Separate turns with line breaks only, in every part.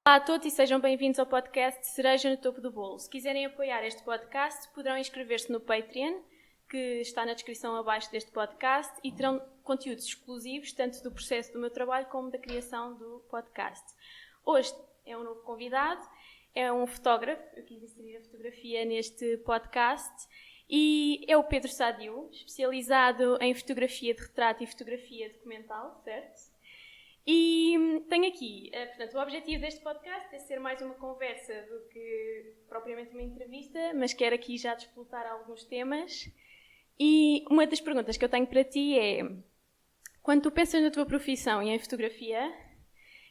Olá a todos e sejam bem-vindos ao podcast Cereja no Topo do Bolo. Se quiserem apoiar este podcast, poderão inscrever-se no Patreon, que está na descrição abaixo deste podcast, e terão conteúdos exclusivos, tanto do processo do meu trabalho como da criação do podcast. Hoje é um novo convidado, é um fotógrafo, eu quis inserir a fotografia neste podcast, e é o Pedro Sadio, especializado em fotografia de retrato e fotografia documental, certo? E tenho aqui, portanto, o objetivo deste podcast é ser mais uma conversa do que propriamente uma entrevista, mas quero aqui já desplotar alguns temas. E uma das perguntas que eu tenho para ti é, quando tu pensas na tua profissão e em fotografia,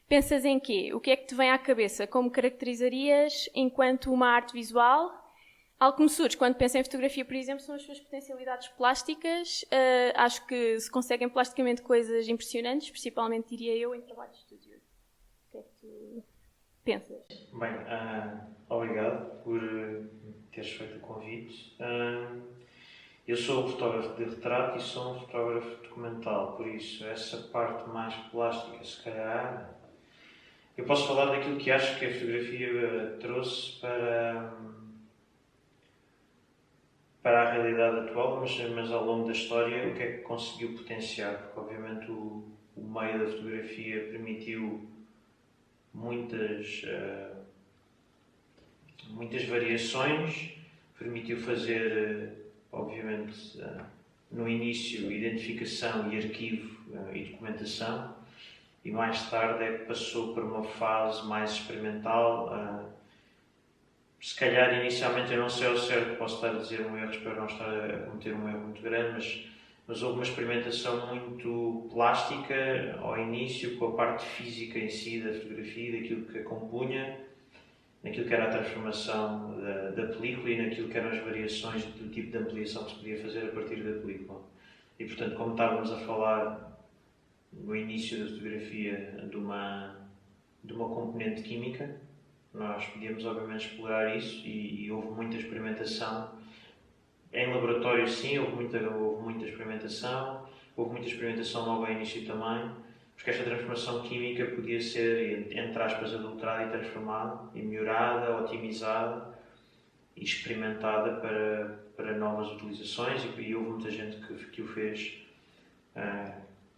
pensas em quê? O que é que te vem à cabeça? Como caracterizarias enquanto uma arte visual? Algo que me surge quando penso em fotografia, por exemplo, são as suas potencialidades plásticas. Acho que se conseguem plasticamente coisas impressionantes, principalmente, diria eu, em trabalho de estúdio. O que é que tu pensas?
Bem, obrigado por teres feito o convite. Eu sou um fotógrafo de retrato e sou um fotógrafo documental, por isso essa parte mais plástica, se calhar, eu posso falar daquilo que acho que a fotografia trouxe para a realidade atual, mas ao longo da história o que é que conseguiu potenciar, porque obviamente o meio da fotografia permitiu muitas variações, permitiu fazer, obviamente, no início, identificação e arquivo e documentação, e mais tarde é que passou para uma fase mais experimental. Se calhar, inicialmente, eu não sei ao certo, posso estar a dizer um erro, espero não estar a cometer um erro muito grande, mas houve uma experimentação muito plástica ao início, com a parte física em si da fotografia, daquilo que a compunha, naquilo que era a transformação da película e naquilo que eram as variações do tipo de ampliação que se podia fazer a partir da película. E, portanto, como estávamos a falar no início da fotografia de uma componente química, nós podíamos, obviamente, explorar isso e houve muita experimentação. Em laboratório, sim, houve muita experimentação. Houve muita experimentação logo ao início também, porque esta transformação química podia ser, entre aspas, adulterada e transformada, e melhorada, otimizada e experimentada para novas utilizações, e houve muita gente que o fez,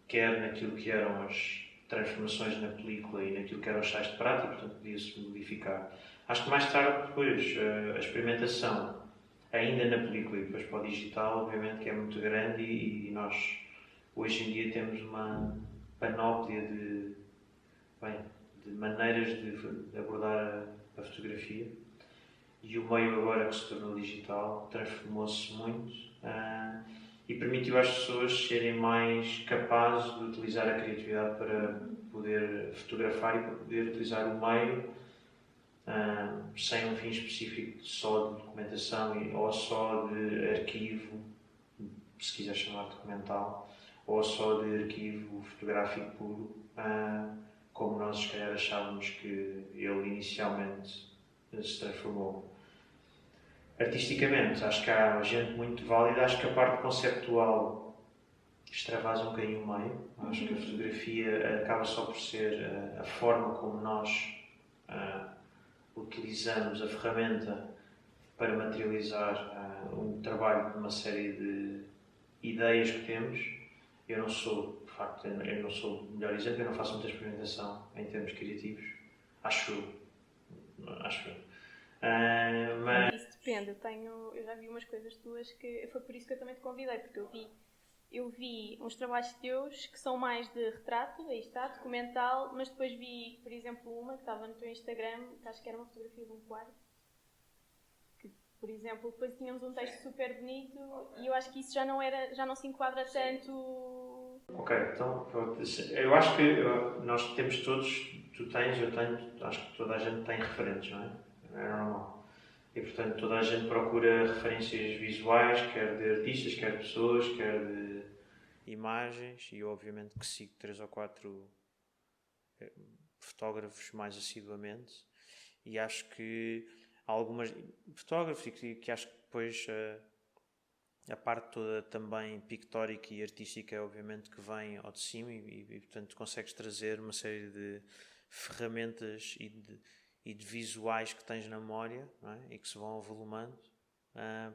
quer naquilo que eram as transformações na película e naquilo que eram os sais de prata, e portanto podia-se modificar. Acho que mais tarde, depois, a experimentação, ainda na película e depois para o digital, obviamente que é muito grande, e nós hoje em dia temos uma panóplia de maneiras de abordar a fotografia, e o meio agora que se tornou digital transformou-se muito e permitiu às pessoas serem mais capazes de utilizar a criatividade para poder fotografar e para poder utilizar o meio sem um fim específico só de documentação ou só de arquivo, se quiser chamar de documental, ou só de arquivo fotográfico puro, como nós se calhar achávamos que ele inicialmente se transformou. Artisticamente, acho que há gente muito válida, acho que a parte conceptual extravasa um bocadinho o meio. Acho que a fotografia acaba só por ser a forma como nós utilizamos a ferramenta para materializar um trabalho de uma série de ideias que temos. Eu não sou, de facto, eu não sou o melhor exemplo, eu não faço muita experimentação em termos criativos. Acho eu.
Mas isso depende, eu já vi umas coisas tuas que foi por isso que eu também te convidei, porque eu vi uns trabalhos teus que são mais de retrato, aí está, documental, mas depois vi, por exemplo, uma que estava no teu Instagram, que acho que era uma fotografia de um quarto, que, por exemplo, depois tínhamos um texto super bonito, e eu acho que isso já não se enquadra tanto.
Ok, então eu acho que nós temos todos, tu tens, eu tenho, acho que toda a gente tem referentes, não é? É normal. E portanto toda a gente procura referências visuais, quer de artistas, quer de pessoas, quer de imagens, e obviamente que sigo 3 ou 4 fotógrafos mais assiduamente, e acho que há algumas fotógrafos que acho que depois a parte toda também pictórica e artística, obviamente, que vem ao de cima, e portanto consegues trazer uma série de ferramentas e de visuais que tens na memória, não é? E que se vão avolumando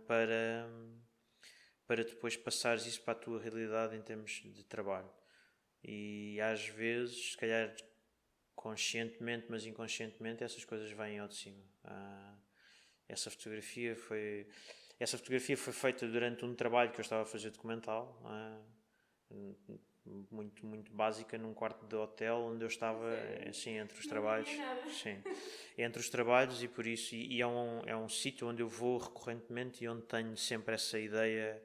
para depois passares isso para a tua realidade em termos de trabalho. E às vezes, se calhar conscientemente, mas inconscientemente, essas coisas vêm ao de cima. Essa fotografia foi feita durante um trabalho que eu estava a fazer documental, muito, muito básica, num quarto de hotel onde eu estava assim entre os trabalhos. Sim, entre os trabalhos, e por isso é um sítio onde eu vou recorrentemente e onde tenho sempre essa ideia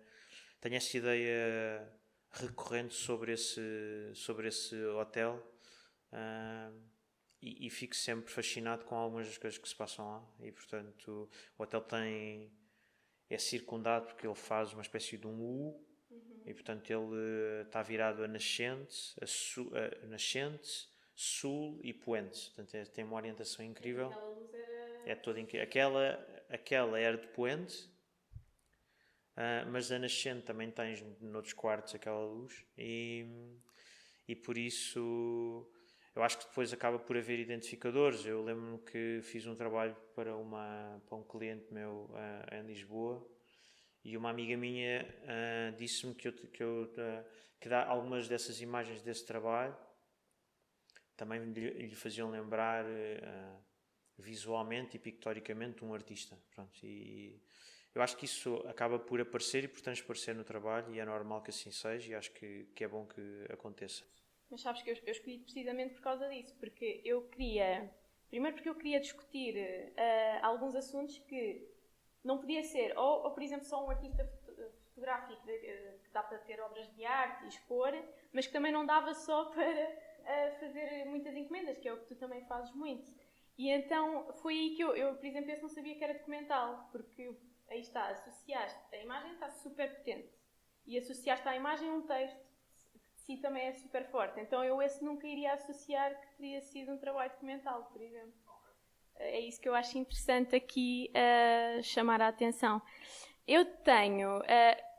recorrente sobre esse hotel, e fico sempre fascinado com algumas das coisas que se passam lá. E portanto o hotel é circundado, porque ele faz uma espécie de um U, e portanto ele está virado a nascente, sul e poente. Portanto tem uma orientação incrível.
Aquela luz era...
É toda incrível. Aquela era de poente, mas a nascente também tens noutros quartos aquela luz, e por isso eu acho que depois acaba por haver identificadores. Eu lembro-me que fiz um trabalho para um cliente meu em Lisboa, e uma amiga minha disse-me que dá algumas dessas imagens desse trabalho também lhe faziam lembrar visualmente e pictoricamente um artista. Pronto, e eu acho que isso acaba por aparecer e por transparecer no trabalho, e é normal que assim seja, e acho que é bom que aconteça.
Mas sabes que eu escolhi precisamente por causa disso, porque eu queria... Primeiro porque eu queria discutir alguns assuntos que não podia ser, ou por exemplo, só um artista fotográfico que dá para ter obras de arte e expor, mas que também não dava só para fazer muitas encomendas, que é o que tu também fazes muito. E então foi aí que eu por exemplo, esse não sabia que era documental, porque aí está, associaste, a imagem está super potente, e associaste à imagem um texto que de si também é super forte. Então eu esse nunca iria associar que teria sido um trabalho documental, por exemplo. É isso que eu acho interessante aqui chamar a atenção. Eu tenho...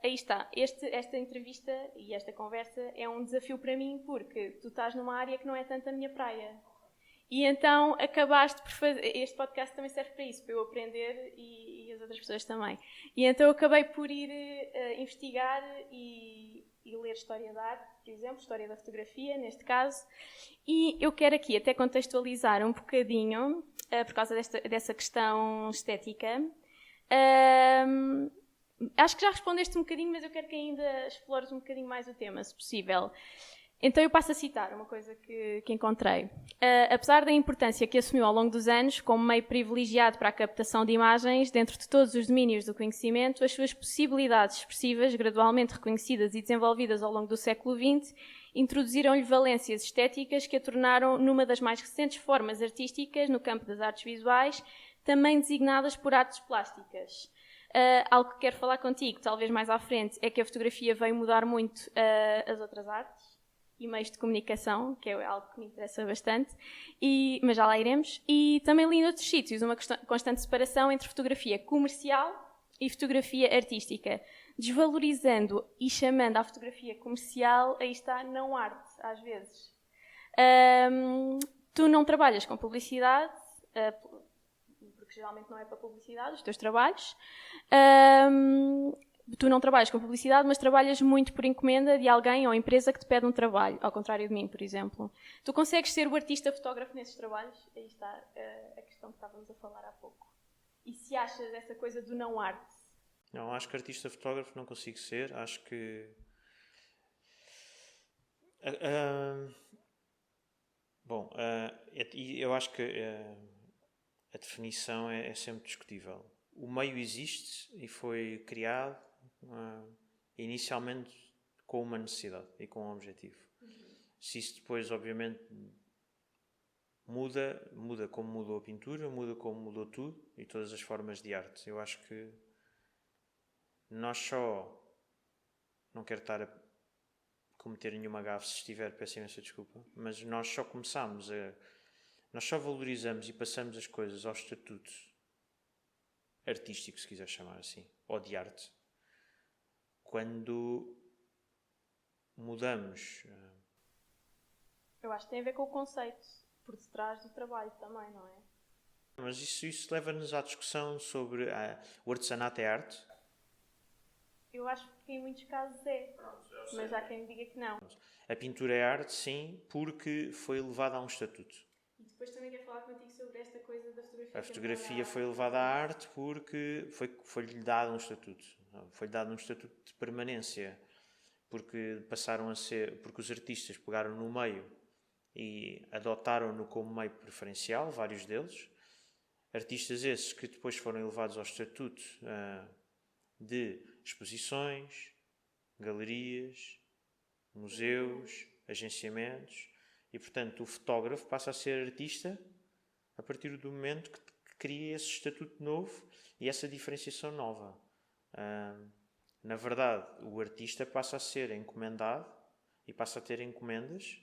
aí está, esta entrevista e esta conversa é um desafio para mim, porque tu estás numa área que não é tanto a minha praia. E então acabaste por fazer... Este podcast também serve para isso, para eu aprender e as outras pessoas também. E então eu acabei por ir investigar e ler História da Arte, por exemplo, História da Fotografia, neste caso. E eu quero aqui até contextualizar um bocadinho, por causa dessa questão estética. Acho que já respondeste um bocadinho, mas eu quero que ainda explores um bocadinho mais o tema, se possível. Então eu passo a citar uma coisa que encontrei. Apesar da importância que assumiu ao longo dos anos como meio privilegiado para a captação de imagens dentro de todos os domínios do conhecimento, as suas possibilidades expressivas, gradualmente reconhecidas e desenvolvidas ao longo do século XX, introduziram-lhe valências estéticas que a tornaram numa das mais recentes formas artísticas no campo das artes visuais, também designadas por artes plásticas. Algo que quero falar contigo, talvez mais à frente, é que a fotografia veio mudar muito as outras artes e meios de comunicação, que é algo que me interessa bastante, mas já lá iremos. E também li noutros sítios uma constante separação entre fotografia comercial e fotografia artística, desvalorizando e chamando a fotografia comercial, aí está, não arte, às vezes. Tu não trabalhas com publicidade, porque geralmente não é para publicidade, os teus trabalhos. Tu não trabalhas com publicidade, mas trabalhas muito por encomenda de alguém ou empresa que te pede um trabalho, ao contrário de mim, por exemplo. Tu consegues ser o artista fotógrafo nesses trabalhos? Aí está a questão que estávamos a falar há pouco. E se achas essa coisa do não arte?
Não, acho que artista fotógrafo não consigo ser. Acho que... Bom, eu acho que a definição é sempre discutível. O meio existe e foi criado inicialmente com uma necessidade e com um objetivo. Se isso depois, obviamente, muda como mudou a pintura, muda como mudou tudo e todas as formas de arte. Eu acho que nós só... Não quero estar a cometer nenhuma gafe, se estiver, peço imensa desculpa, mas nós só nós só valorizamos e passamos as coisas ao estatuto artístico, se quiser chamar assim, ou de arte, quando mudamos.
Eu acho que tem a ver com o conceito. por detrás do trabalho também, não é?
Mas isso leva-nos à discussão sobre o artesanato é arte?
Eu acho que em muitos casos é, mas há quem diga que não.
A pintura é arte, sim, porque foi levada a um estatuto.
E depois também quero falar contigo sobre esta coisa da fotografia.
A fotografia foi levada à arte porque foi-lhe dado um estatuto. Foi-lhe dado um estatuto de permanência. Porque passaram a ser... Porque os artistas pegaram no meio e adotaram-no como meio preferencial, vários deles. Artistas esses que depois foram elevados ao estatuto de exposições, galerias, museus, agenciamentos, e portanto o fotógrafo passa a ser artista a partir do momento que cria esse estatuto novo e essa diferenciação nova. Na verdade, o artista passa a ser encomendado e passa a ter encomendas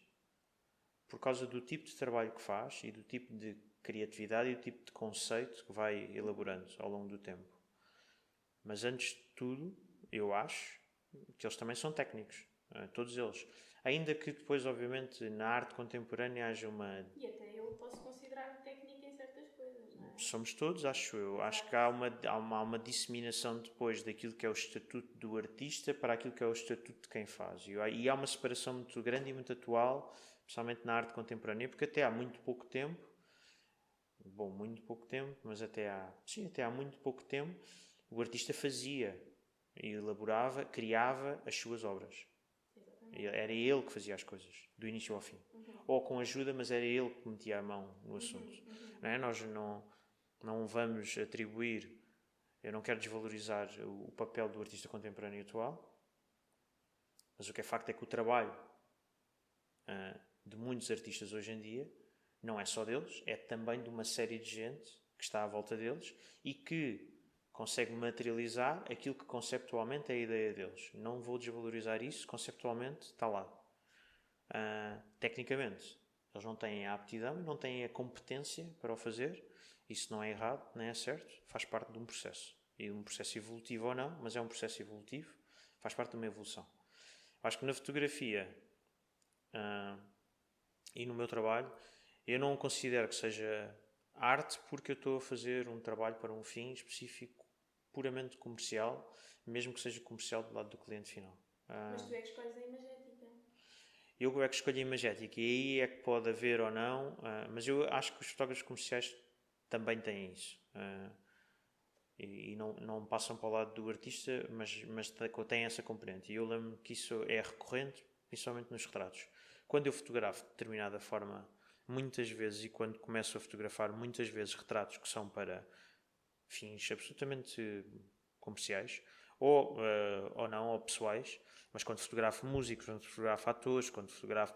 por causa do tipo de trabalho que faz e do tipo de criatividade e do tipo de conceito que vai elaborando ao longo do tempo. Mas antes de tudo, eu acho que eles também são técnicos, todos eles. Ainda que depois, obviamente, na arte contemporânea haja uma...
E até eu posso considerar técnica em certas coisas, não é?
Somos todos, acho eu. Acho que há uma disseminação depois daquilo que é o estatuto do artista para aquilo que é o estatuto de quem faz. E há uma separação muito grande e muito atual, especialmente na arte contemporânea, porque até há muito pouco tempo, mas até há muito pouco tempo, o artista fazia, elaborava, criava as suas obras.
Exatamente.
Era ele que fazia as coisas, do início ao fim. Ou com ajuda, mas era ele que metia a mão no assunto. Não é? Nós não vamos atribuir... Eu não quero desvalorizar o papel do artista contemporâneo atual, mas o que é facto é que o trabalho de muitos artistas hoje em dia não é só deles, é também de uma série de gente que está à volta deles e que consegue materializar aquilo que conceptualmente é a ideia deles. Não vou desvalorizar isso, conceptualmente está lá. Tecnicamente, eles não têm a aptidão e não têm a competência para o fazer. Isso não é errado, nem é certo, faz parte de um processo. E um processo evolutivo ou não, mas é um processo evolutivo, faz parte de uma evolução. Acho que na fotografia e no meu trabalho, eu não considero que seja arte porque eu estou a fazer um trabalho para um fim específico, puramente comercial, mesmo que seja comercial do lado do cliente final.
Mas tu é que escolhes a imagética.
Eu é que escolho a imagética e aí é que pode haver ou não, mas eu acho que os fotógrafos comerciais também têm isso. E não passam para o lado do artista, mas têm essa componente. E eu lembro que isso é recorrente, principalmente nos retratos. Quando eu fotografo de determinada forma, muitas vezes, e quando começo a fotografar muitas vezes retratos que são para fins absolutamente comerciais, ou não, ou pessoais, mas quando fotografo músicos, quando fotografo atores, quando fotografo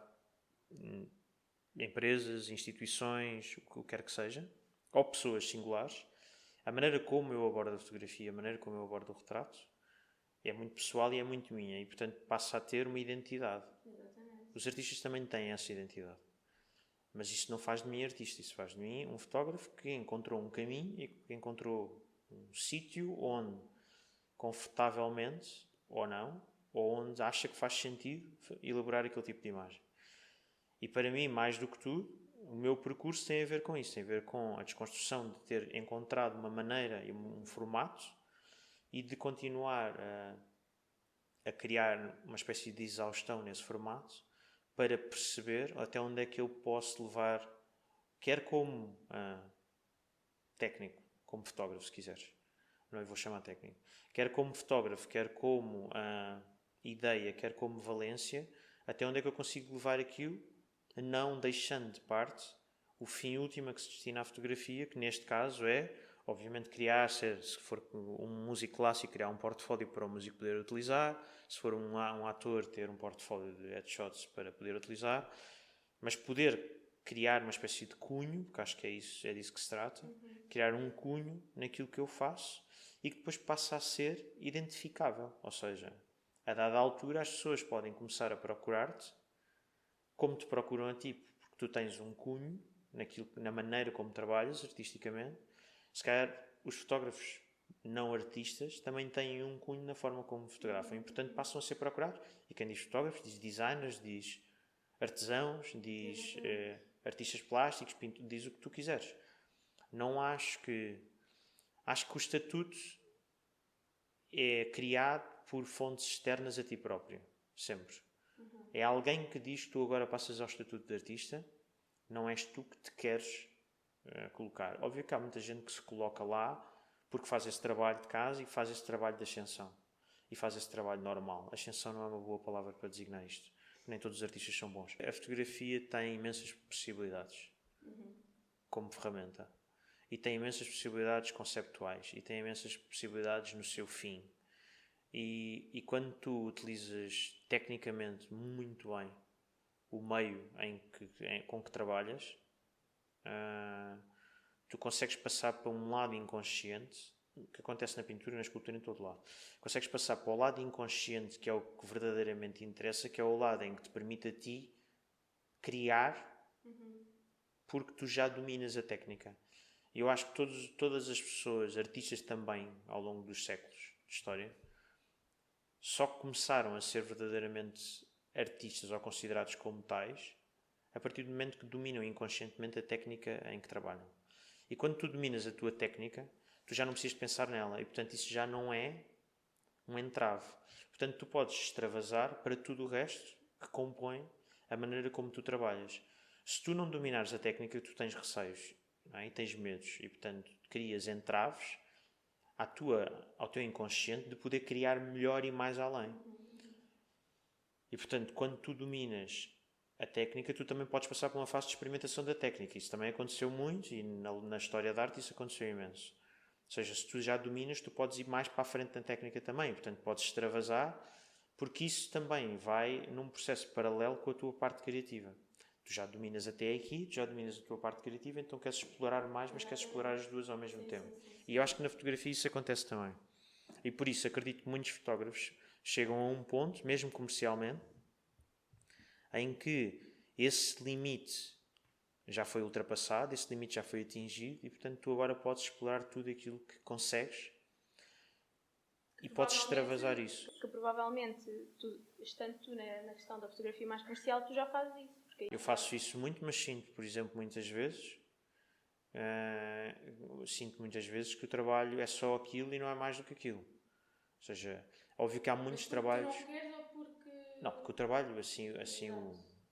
empresas, instituições, o que quer que seja, ou pessoas singulares, a maneira como eu abordo a fotografia, a maneira como eu abordo o retrato, é muito pessoal e é muito minha, e portanto passa a ter uma identidade.
Exatamente.
Os artistas também têm essa identidade. Mas isso não faz de mim artista, isso faz de mim um fotógrafo que encontrou um caminho e que encontrou um sítio onde, confortavelmente, ou não, ou onde acha que faz sentido elaborar aquele tipo de imagem. E para mim, mais do que tudo, o meu percurso tem a ver com isso, tem a ver com a desconstrução de ter encontrado uma maneira e um formato e de continuar a criar uma espécie de exaustão nesse formato para perceber até onde é que eu posso levar, quer como técnico, como fotógrafo, se quiseres. Não lhe vou chamar técnico. Quer como fotógrafo, quer como ideia, quer como valência, até onde é que eu consigo levar aquilo, não deixando de parte o fim último a que se destina à fotografia, que neste caso é, obviamente, criar, se for um músico clássico, criar um portfólio para o músico poder utilizar, se for um ator, ter um portfólio de headshots para poder utilizar, mas poder criar uma espécie de cunho, porque acho que é disso que se trata, criar um cunho naquilo que eu faço e que depois passa a ser identificável. Ou seja, a dada altura as pessoas podem começar a procurar-te como te procuram a ti, porque tu tens um cunho na maneira como trabalhas artisticamente. Se calhar os fotógrafos não artistas também têm um cunho na forma como fotografam e portanto passam a ser procurados. E quem diz fotógrafos diz designers, diz artesãos, diz artistas plásticos, diz o que tu quiseres. Não acho que... Acho que o estatuto é criado por fontes externas a ti próprio. Sempre. É alguém que diz que tu agora passas ao estatuto de artista, não és tu que te queres colocar. Óbvio que há muita gente que se coloca lá porque faz esse trabalho de casa e faz esse trabalho de ascensão. E faz esse trabalho normal. Ascensão não é uma boa palavra para designar isto. Nem todos os artistas são bons. A fotografia tem imensas possibilidades como ferramenta. E tem imensas possibilidades conceptuais. E tem imensas possibilidades no seu fim. E quando tu utilizas tecnicamente muito bem o meio com que trabalhas, tu consegues passar para um lado inconsciente, que acontece na pintura e na escultura em todo lado. Consegues passar para o lado inconsciente, que é o que verdadeiramente interessa, que é o lado em que te permite a ti criar, porque tu já dominas a técnica. E eu acho que todas as pessoas, artistas também, ao longo dos séculos de história, só começaram a ser verdadeiramente artistas ou considerados como tais a partir do momento que dominam inconscientemente a técnica em que trabalham. E quando tu dominas a tua técnica, tu já não precisas de pensar nela. E, portanto, isso já não é um entrave. Portanto, tu podes extravasar para tudo o resto que compõe a maneira como tu trabalhas. Se tu não dominares a técnica, tu tens receios, não é? E tens medos. E, portanto, crias entraves ao teu inconsciente de poder criar melhor e mais além. E, portanto, quando tu dominas a técnica, tu também podes passar por uma fase de experimentação da técnica. Isso também aconteceu muito e na história da arte isso aconteceu imenso. Ou seja, se tu já dominas, tu podes ir mais para a frente na técnica também. Portanto, podes extravasar, porque isso também vai num processo paralelo com a tua parte criativa. Tu já dominas até aqui, tu já dominas a tua parte criativa, então queres explorar mais, mas queres explorar as duas ao mesmo tempo. E eu acho que na fotografia isso acontece também. E por isso acredito que muitos fotógrafos chegam a um ponto, mesmo comercialmente, em que esse limite já foi ultrapassado, esse limite já foi atingido e, portanto, tu agora podes explorar tudo aquilo que consegues e podes extravasar isso.
Que provavelmente, estando tu na questão da fotografia mais comercial, tu já fazes isso.
Eu faço isso muito, mas sinto, por exemplo, muitas vezes... sinto muitas vezes que o trabalho é só aquilo e não é mais do que aquilo. Ou seja, óbvio que há muitos trabalhos...
Não queres ou porque...
Não, porque o trabalho assim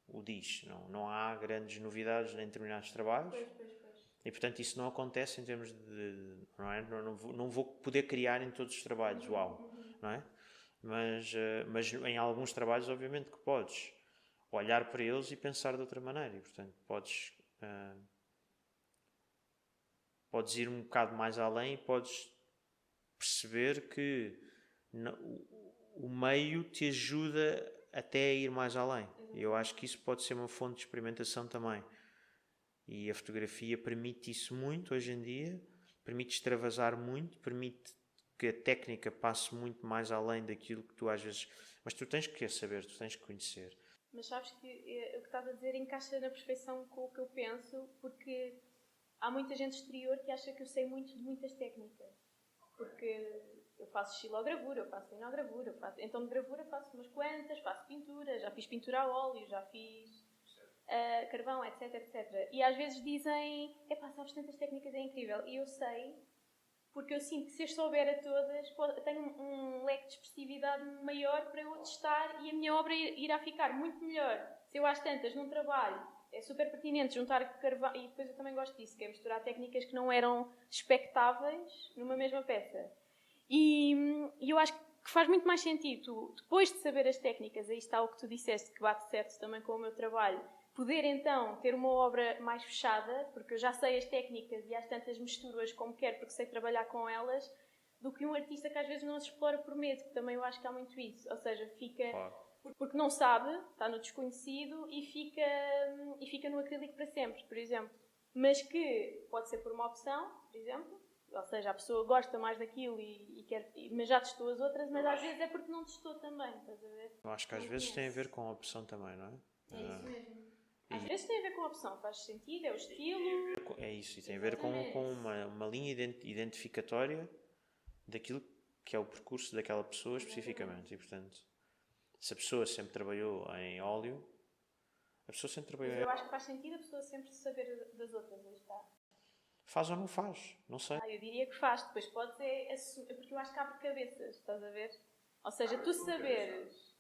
o diz. Não há grandes novidades em determinados trabalhos.
Pois.
E, portanto, isso não acontece em termos de... Não é? Não vou poder criar em todos os trabalhos. Uau! Não é? Mas em alguns trabalhos, obviamente, que podes olhar para eles e pensar de outra maneira. E, portanto, podes ir um bocado mais além e podes perceber que o meio te ajuda até a ir mais além. E eu acho que isso pode ser uma fonte de experimentação também. E a fotografia permite isso muito hoje em dia, permite extravasar muito, permite que a técnica passe muito mais além daquilo que tu às vezes... Mas tu tens que saber, tu tens que conhecer.
Mas sabes que o que estás a dizer encaixa na perfeição com o que eu penso, porque há muita gente exterior que acha que eu sei muito de muitas técnicas. Porque eu faço xilogravura, eu faço linogravura, então de gravura faço umas quantas, faço pintura, já fiz pintura a óleo, já fiz carvão, etc. E às vezes dizem, sabes tantas técnicas, é incrível. E eu sei, porque eu sinto que se as souber a todas, tenho um leque de expressividade maior para eu testar e a minha obra irá ficar muito melhor. Se eu às tantas num trabalho, é super pertinente juntar carvão, e depois eu também gosto disso, que é misturar técnicas que não eram expectáveis numa mesma peça. E eu acho que faz muito mais sentido, depois de saber as técnicas, aí está o que tu disseste, que bate certo também com o meu trabalho, poder então ter uma obra mais fechada, porque eu já sei as técnicas e às tantas misturo-as como quero, porque sei trabalhar com elas, do que um artista que às vezes não se explora por medo, que também eu acho que há muito isso. Ou seja, fica... Claro. Porque não sabe, está no desconhecido e fica no acrílico para sempre, por exemplo. Mas que pode ser por uma opção, por exemplo. Ou seja, a pessoa gosta mais daquilo e quer, mas já testou as outras, mas às vezes é porque não testou também, estás a ver?
Eu acho que às vezes tem a ver com a opção também, não é?
É isso mesmo. Às vezes tem a ver com a opção, faz sentido, é o estilo.
É isso, e tem a ver com uma linha identificatória daquilo que é o percurso daquela pessoa especificamente. E, portanto, se a pessoa sempre trabalhou em óleo, A pessoa sempre
Mas
trabalhou.
eu acho que faz sentido a pessoa sempre saber das outras, aí está.
Faz ou não faz? Não sei.
Eu diria que faz, depois podes porque eu acho que abre cabeças, estás a ver? Ou seja, tu saberes.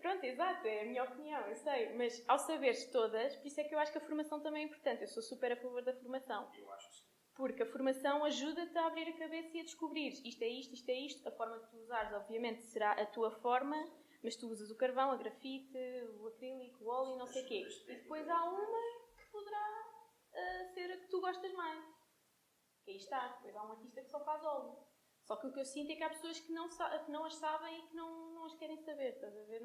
Pronto, exato, é a minha opinião, eu sei. Mas ao saberes todas, por isso é que eu acho que a formação também é importante. Eu sou super a favor da formação.
Eu acho que sim.
Porque a formação ajuda-te a abrir a cabeça e a descobrir isto é isto. A forma que tu usares, obviamente, será a tua forma, mas tu usas o carvão, a grafite, o acrílico, o óleo, não sei o quê. E depois há uma que poderá ser a que tu gostas mais. Que aí está. Depois há um artista que só faz óleo. Só que o que eu sinto é que há pessoas que não as sabem e que não as querem saber, estás a ver?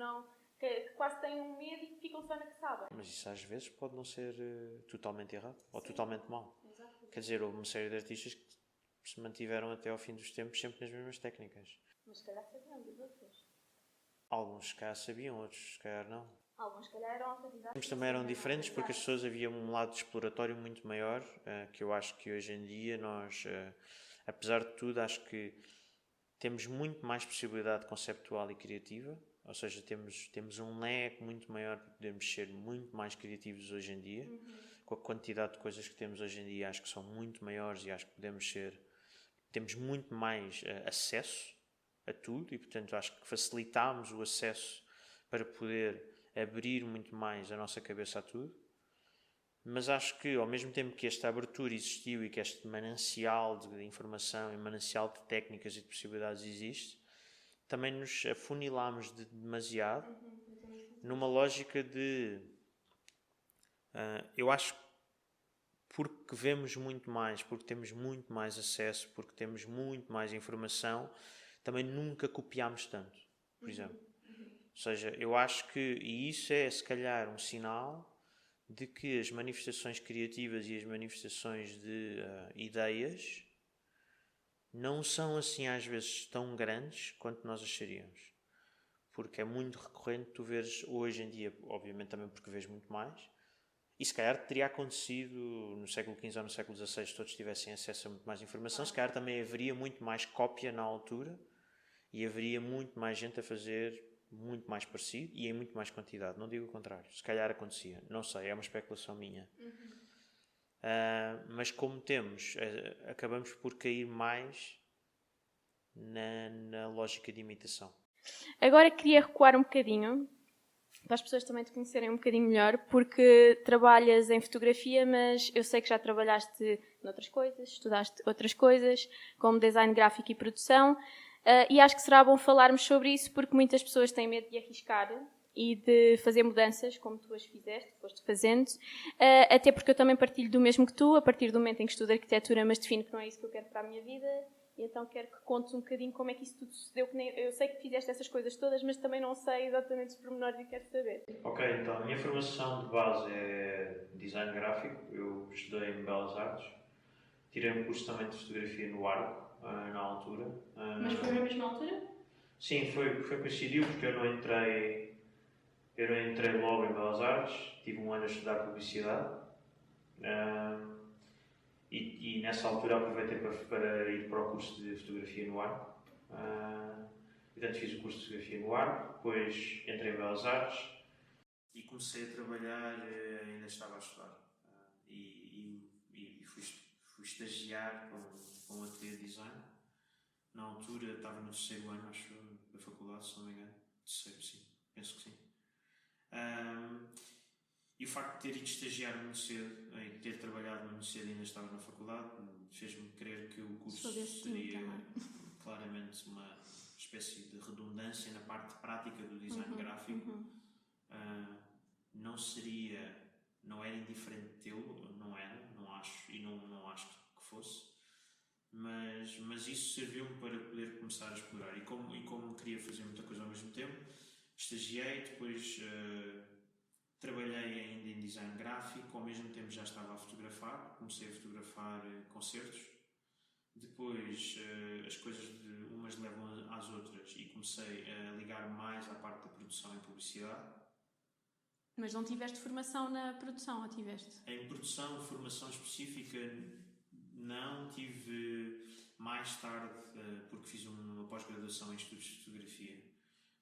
Que quase têm um medo e que ficam só na que sabem.
Mas isso às vezes pode não ser totalmente errado ou totalmente mau.
Exato.
Quer dizer, houve uma série de artistas que se mantiveram até ao fim dos tempos sempre nas mesmas técnicas.
Mas se calhar sabiam das outras.
Alguns se calhar sabiam, outros se calhar não.
Alguns se calhar eram autodidatas.
Mas também eram diferentes porque as pessoas havia um lado exploratório muito maior, que eu acho que hoje em dia nós, apesar de tudo, acho que temos muito mais possibilidade conceptual e criativa, ou seja, temos um leque muito maior para podermos ser muito mais criativos hoje em dia. Com a quantidade de coisas que temos hoje em dia, acho que são muito maiores e acho que temos muito mais acesso a tudo e, portanto, acho que facilitamos o acesso para poder abrir muito mais a nossa cabeça a tudo. Mas acho que, ao mesmo tempo que esta abertura existiu e que este manancial de informação e manancial de técnicas e de possibilidades existe, também nos afunilámos demasiado numa lógica de... eu acho que porque vemos muito mais, porque temos muito mais acesso, porque temos muito mais informação, também nunca copiámos tanto, por exemplo. Ou seja, eu acho que, e isso é se calhar um sinal de que as manifestações criativas e as manifestações de ideias não são assim às vezes tão grandes quanto nós acharíamos. Porque é muito recorrente tu veres hoje em dia, obviamente também porque vês muito mais, e se calhar teria acontecido no século XV ou no século XVI se todos tivessem acesso a muito mais informação, se calhar também haveria muito mais cópia na altura e haveria muito mais gente a fazer muito mais parecido e em muito mais quantidade. Não digo o contrário. Se calhar acontecia. Não sei, é uma especulação minha. Mas como temos, acabamos por cair mais na lógica de imitação.
Agora queria recuar um bocadinho, para as pessoas também te conhecerem um bocadinho melhor, porque trabalhas em fotografia, mas eu sei que já trabalhaste noutras coisas, estudaste outras coisas, como design gráfico e produção, e acho que será bom falarmos sobre isso, porque muitas pessoas têm medo de arriscar e de fazer mudanças, como tu as fizeste, foste fazendo, até porque eu também partilho do mesmo que tu, a partir do momento em que estudo arquitetura, mas defino que não é isso que eu quero para a minha vida. E então quero que contes um bocadinho como é que isso tudo sucedeu. Eu sei que fizeste essas coisas todas, mas também não sei exatamente os pormenores e quero saber.
Ok, então a minha formação de base é design gráfico. Eu estudei em Belas Artes. Tirei um curso também de fotografia no Arco, na altura.
Mas foi na mesma altura?
Sim, foi coincidiu porque eu não entrei logo em Belas Artes. Tive um ano a estudar publicidade. E nessa altura aproveitei para ir para o curso de fotografia no Arco. Portanto, fiz o curso de fotografia no Arco, depois entrei em Belas Artes e comecei a trabalhar, ainda estava a estudar. E fui estagiar com um ateliê de design. Na altura estava no terceiro ano, acho, da faculdade, se não me engano. Terceiro, sim, penso que sim. E o facto de ter ido estagiar muito cedo e ter trabalhado muito cedo e ainda estava na faculdade fez-me crer que o curso seria claramente uma espécie de redundância na parte prática do design gráfico. Não era indiferente tê-lo, não acho, e não acho que fosse, mas isso serviu-me para poder começar a explorar. E como queria fazer muita coisa ao mesmo tempo, estagiei, depois trabalhei ainda em design gráfico, ao mesmo tempo já estava a fotografar, comecei a fotografar concertos. Depois as coisas umas levam às outras e comecei a ligar mais à parte da produção e publicidade.
Mas não tiveste formação na produção, ou tiveste?
Em produção, formação específica, não. Tive mais tarde, porque fiz uma pós-graduação em estudos de fotografia.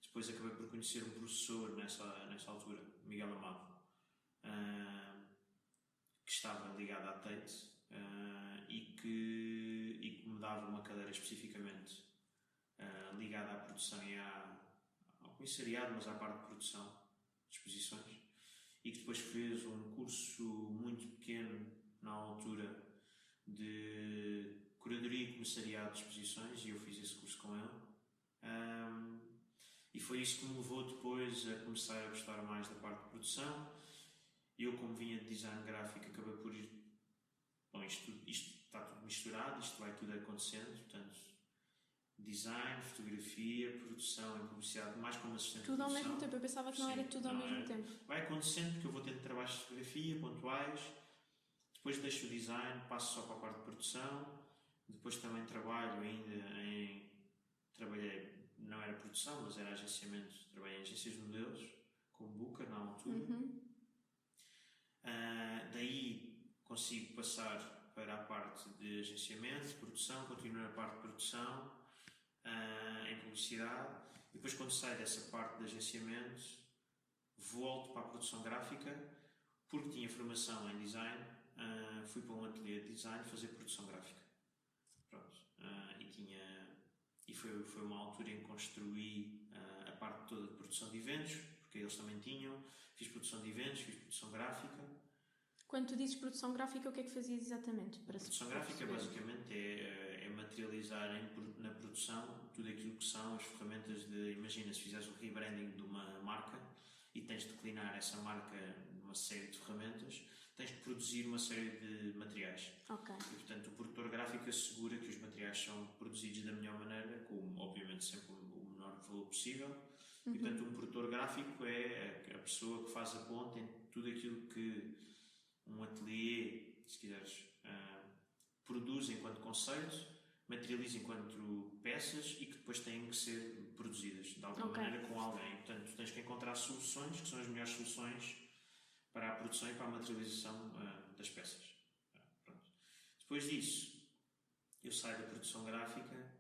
Depois acabei por conhecer um professor nessa altura, Miguel Amado, que estava ligada à Tate e que me dava uma cadeira especificamente ligada à produção e ao comissariado, mas à parte de produção de exposições, e que depois fez um curso muito pequeno na altura de curadoria e comissariado de exposições, e eu fiz esse curso com ele. E foi isso que me levou depois a começar a gostar mais da parte de produção. Eu, como vinha de design gráfico, acabei por ir... Bom, isto está tudo misturado, isto vai tudo acontecendo, portanto, design, fotografia, produção e publicidade, mais como assistente
Tudo
de
ao
produção.
mesmo tempo, eu pensava que não era tudo ao mesmo tempo.
Vai acontecendo porque eu vou tendo trabalhos de fotografia pontuais, depois deixo o design, passo só para a parte de produção, depois também trabalho ainda trabalhei, não era produção, mas era agenciamento, trabalhei em agências de modelos, como Booker na altura. Daí consigo passar para a parte de agenciamento, produção, continuo na parte de produção, em publicidade, e depois quando saio dessa parte de agenciamento volto para a produção gráfica, porque tinha formação em design, fui para um ateliê de design fazer produção gráfica. Pronto. E foi uma altura em que construí a parte toda de produção de eventos, porque eles também tinham. Fiz produção de eventos, fiz produção gráfica.
Quando tu dizes produção gráfica, o que é que fazias exatamente?
Produção gráfica basicamente é materializar na produção tudo aquilo que são as ferramentas de... Imagina, se fizeres o rebranding de uma marca e tens de declinar essa marca numa série de ferramentas, tens de produzir uma série de materiais.
Ok.
E, portanto, o produtor gráfico assegura que os materiais são produzidos da melhor maneira, com, obviamente, sempre o menor valor possível. E, portanto, um produtor gráfico é a pessoa que faz a ponte em tudo aquilo que um ateliê, se quiseres, produz enquanto conceito, materializa enquanto peças e que depois têm que ser produzidas de alguma maneira com alguém. Portanto, tens que encontrar soluções que são as melhores soluções para a produção e para a materialização das peças. Pronto. Depois disso, eu saio da produção gráfica,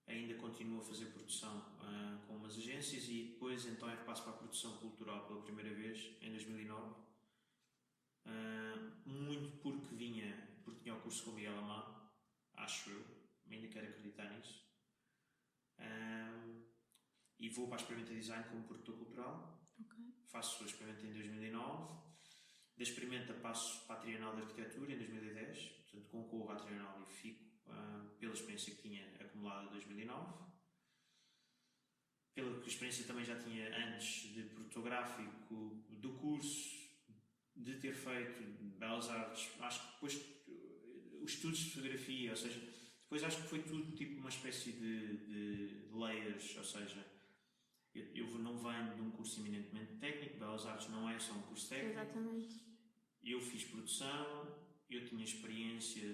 ainda continuo a fazer produção com umas agências e depois então passo para a produção cultural pela primeira vez, em 2009. Muito porque tinha o curso com o Miguel Amado, acho eu, ainda quero acreditar nisso. E vou para a Experimenta Design como produtor cultural. Faço a Experimenta em 2009. Da Experimenta passo para a Trienal de Arquitetura em 2010. Portanto, concorro à Trienal e fico pela experiência que tinha acumulada em 2009. Pela experiência também já tinha antes de produtor gráfico, do curso, de ter feito Belas Artes. Acho que depois os estudos de fotografia, ou seja, depois acho que foi tudo tipo uma espécie de layers, ou seja, eu não venho de um curso eminentemente técnico, Belas Artes não é só um curso técnico.
Exatamente.
Eu fiz produção, eu tinha experiência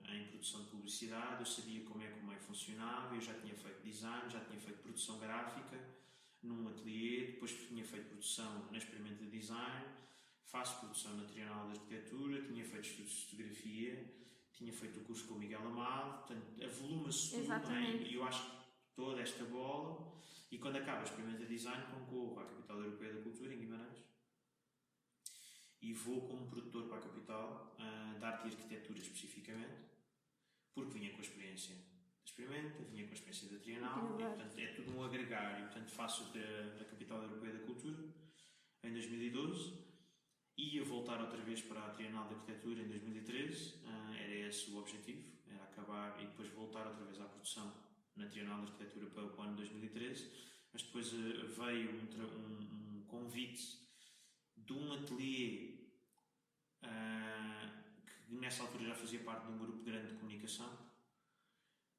em produção de publicidade, eu sabia como é que o meio funcionava, eu já tinha feito design, já tinha feito produção gráfica num ateliê, depois tinha feito produção na Experimenta Design, faço produção na Trienal de Arquitetura, tinha feito estudos de fotografia, tinha feito o curso com o Miguel Amado, portanto, avoluma-se tudo, e eu acho que toda esta bola, e quando acaba a Experimenta Design, concorro à Capital Europeia da Cultura, em Guimarães, e vou como produtor para a Capital, de Arte e Arquitetura especificamente, porque vinha com a experiência da Experimenta, vinha com a experiência da Trienal, e portanto é tudo um agregar, e portanto faço a Capital Europeia da Cultura em 2012, ia voltar outra vez para a Trienal de Arquitetura em 2013, era esse o objetivo, era acabar e depois voltar outra vez à produção na Trienal de Arquitetura para o ano 2013, mas depois veio um convite de um ateliê que nessa altura já fazia parte de um grupo grande de comunicação,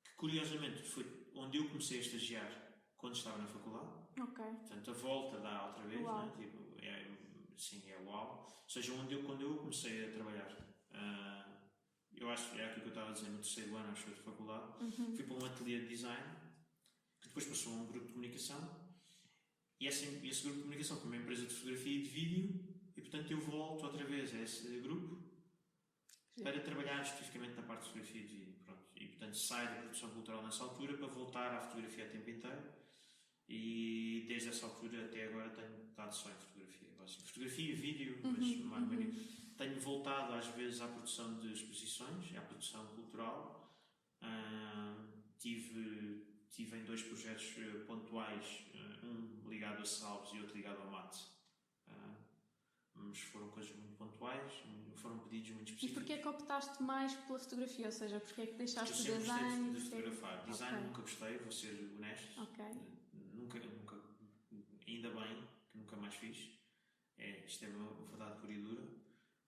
que curiosamente foi onde eu comecei a estagiar quando estava na faculdade. Portanto, a volta dá outra vez, né? Tipo, sim, é uau. Ou seja, quando eu comecei a trabalhar, eu acho que é aquilo que eu estava a dizer, no terceiro ano, acho que de faculdade, fui para um ateliê de design, que depois passou a um grupo de comunicação, e esse grupo de comunicação foi uma empresa de fotografia e de vídeo, e portanto eu volto outra vez a esse grupo para trabalhar especificamente na parte de fotografia e de vídeo. Pronto. E portanto saio da produção cultural nessa altura para voltar à fotografia a tempo inteiro. E desde essa altura até agora tenho estado só em fotografia. Fotografia e vídeo, mas tenho voltado às vezes à produção de exposições, à produção cultural. Tive em 2 projetos pontuais, um ligado a Salves e outro ligado ao mate. Mas foram coisas muito pontuais, foram pedidos muito específicos.
E porquê é que optaste mais pela fotografia? Ou seja, porquê é que deixaste o
design? Eu sempre
design?
gostei de fotografar. Design nunca gostei, vou ser honesto. Nunca, ainda bem que nunca mais fiz. Isto é uma verdade pura e dura.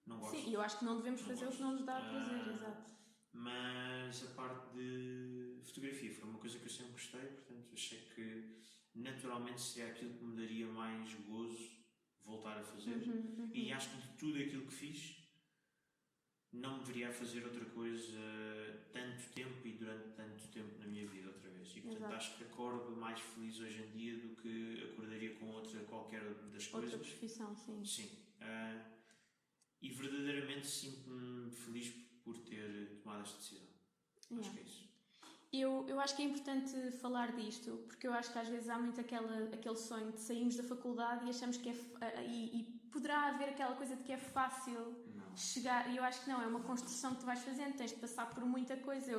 Não gosto.
Sim, eu acho que não devemos fazer o que não nos dá prazer, exato.
Mas a parte de fotografia foi uma coisa que eu sempre gostei, portanto achei que naturalmente seria aquilo que me daria mais gozo voltar a fazer. E acho que de tudo aquilo que fiz não deveria fazer outra coisa tanto tempo e durante tanto tempo na minha vida outra vez. E portanto acho que acordo mais feliz hoje em dia do que acordaria com qualquer das coisas.
Outra profissão, sim.
Sim. E verdadeiramente sinto-me feliz por ter tomado esta decisão. Acho que é isso.
Eu acho que é importante falar disto, porque eu acho que às vezes há muito aquele sonho de sairmos da faculdade e achamos que e poderá haver aquela coisa de que é fácil chegar, e eu acho que não, é uma construção que tu vais fazendo, tens de passar por muita coisa.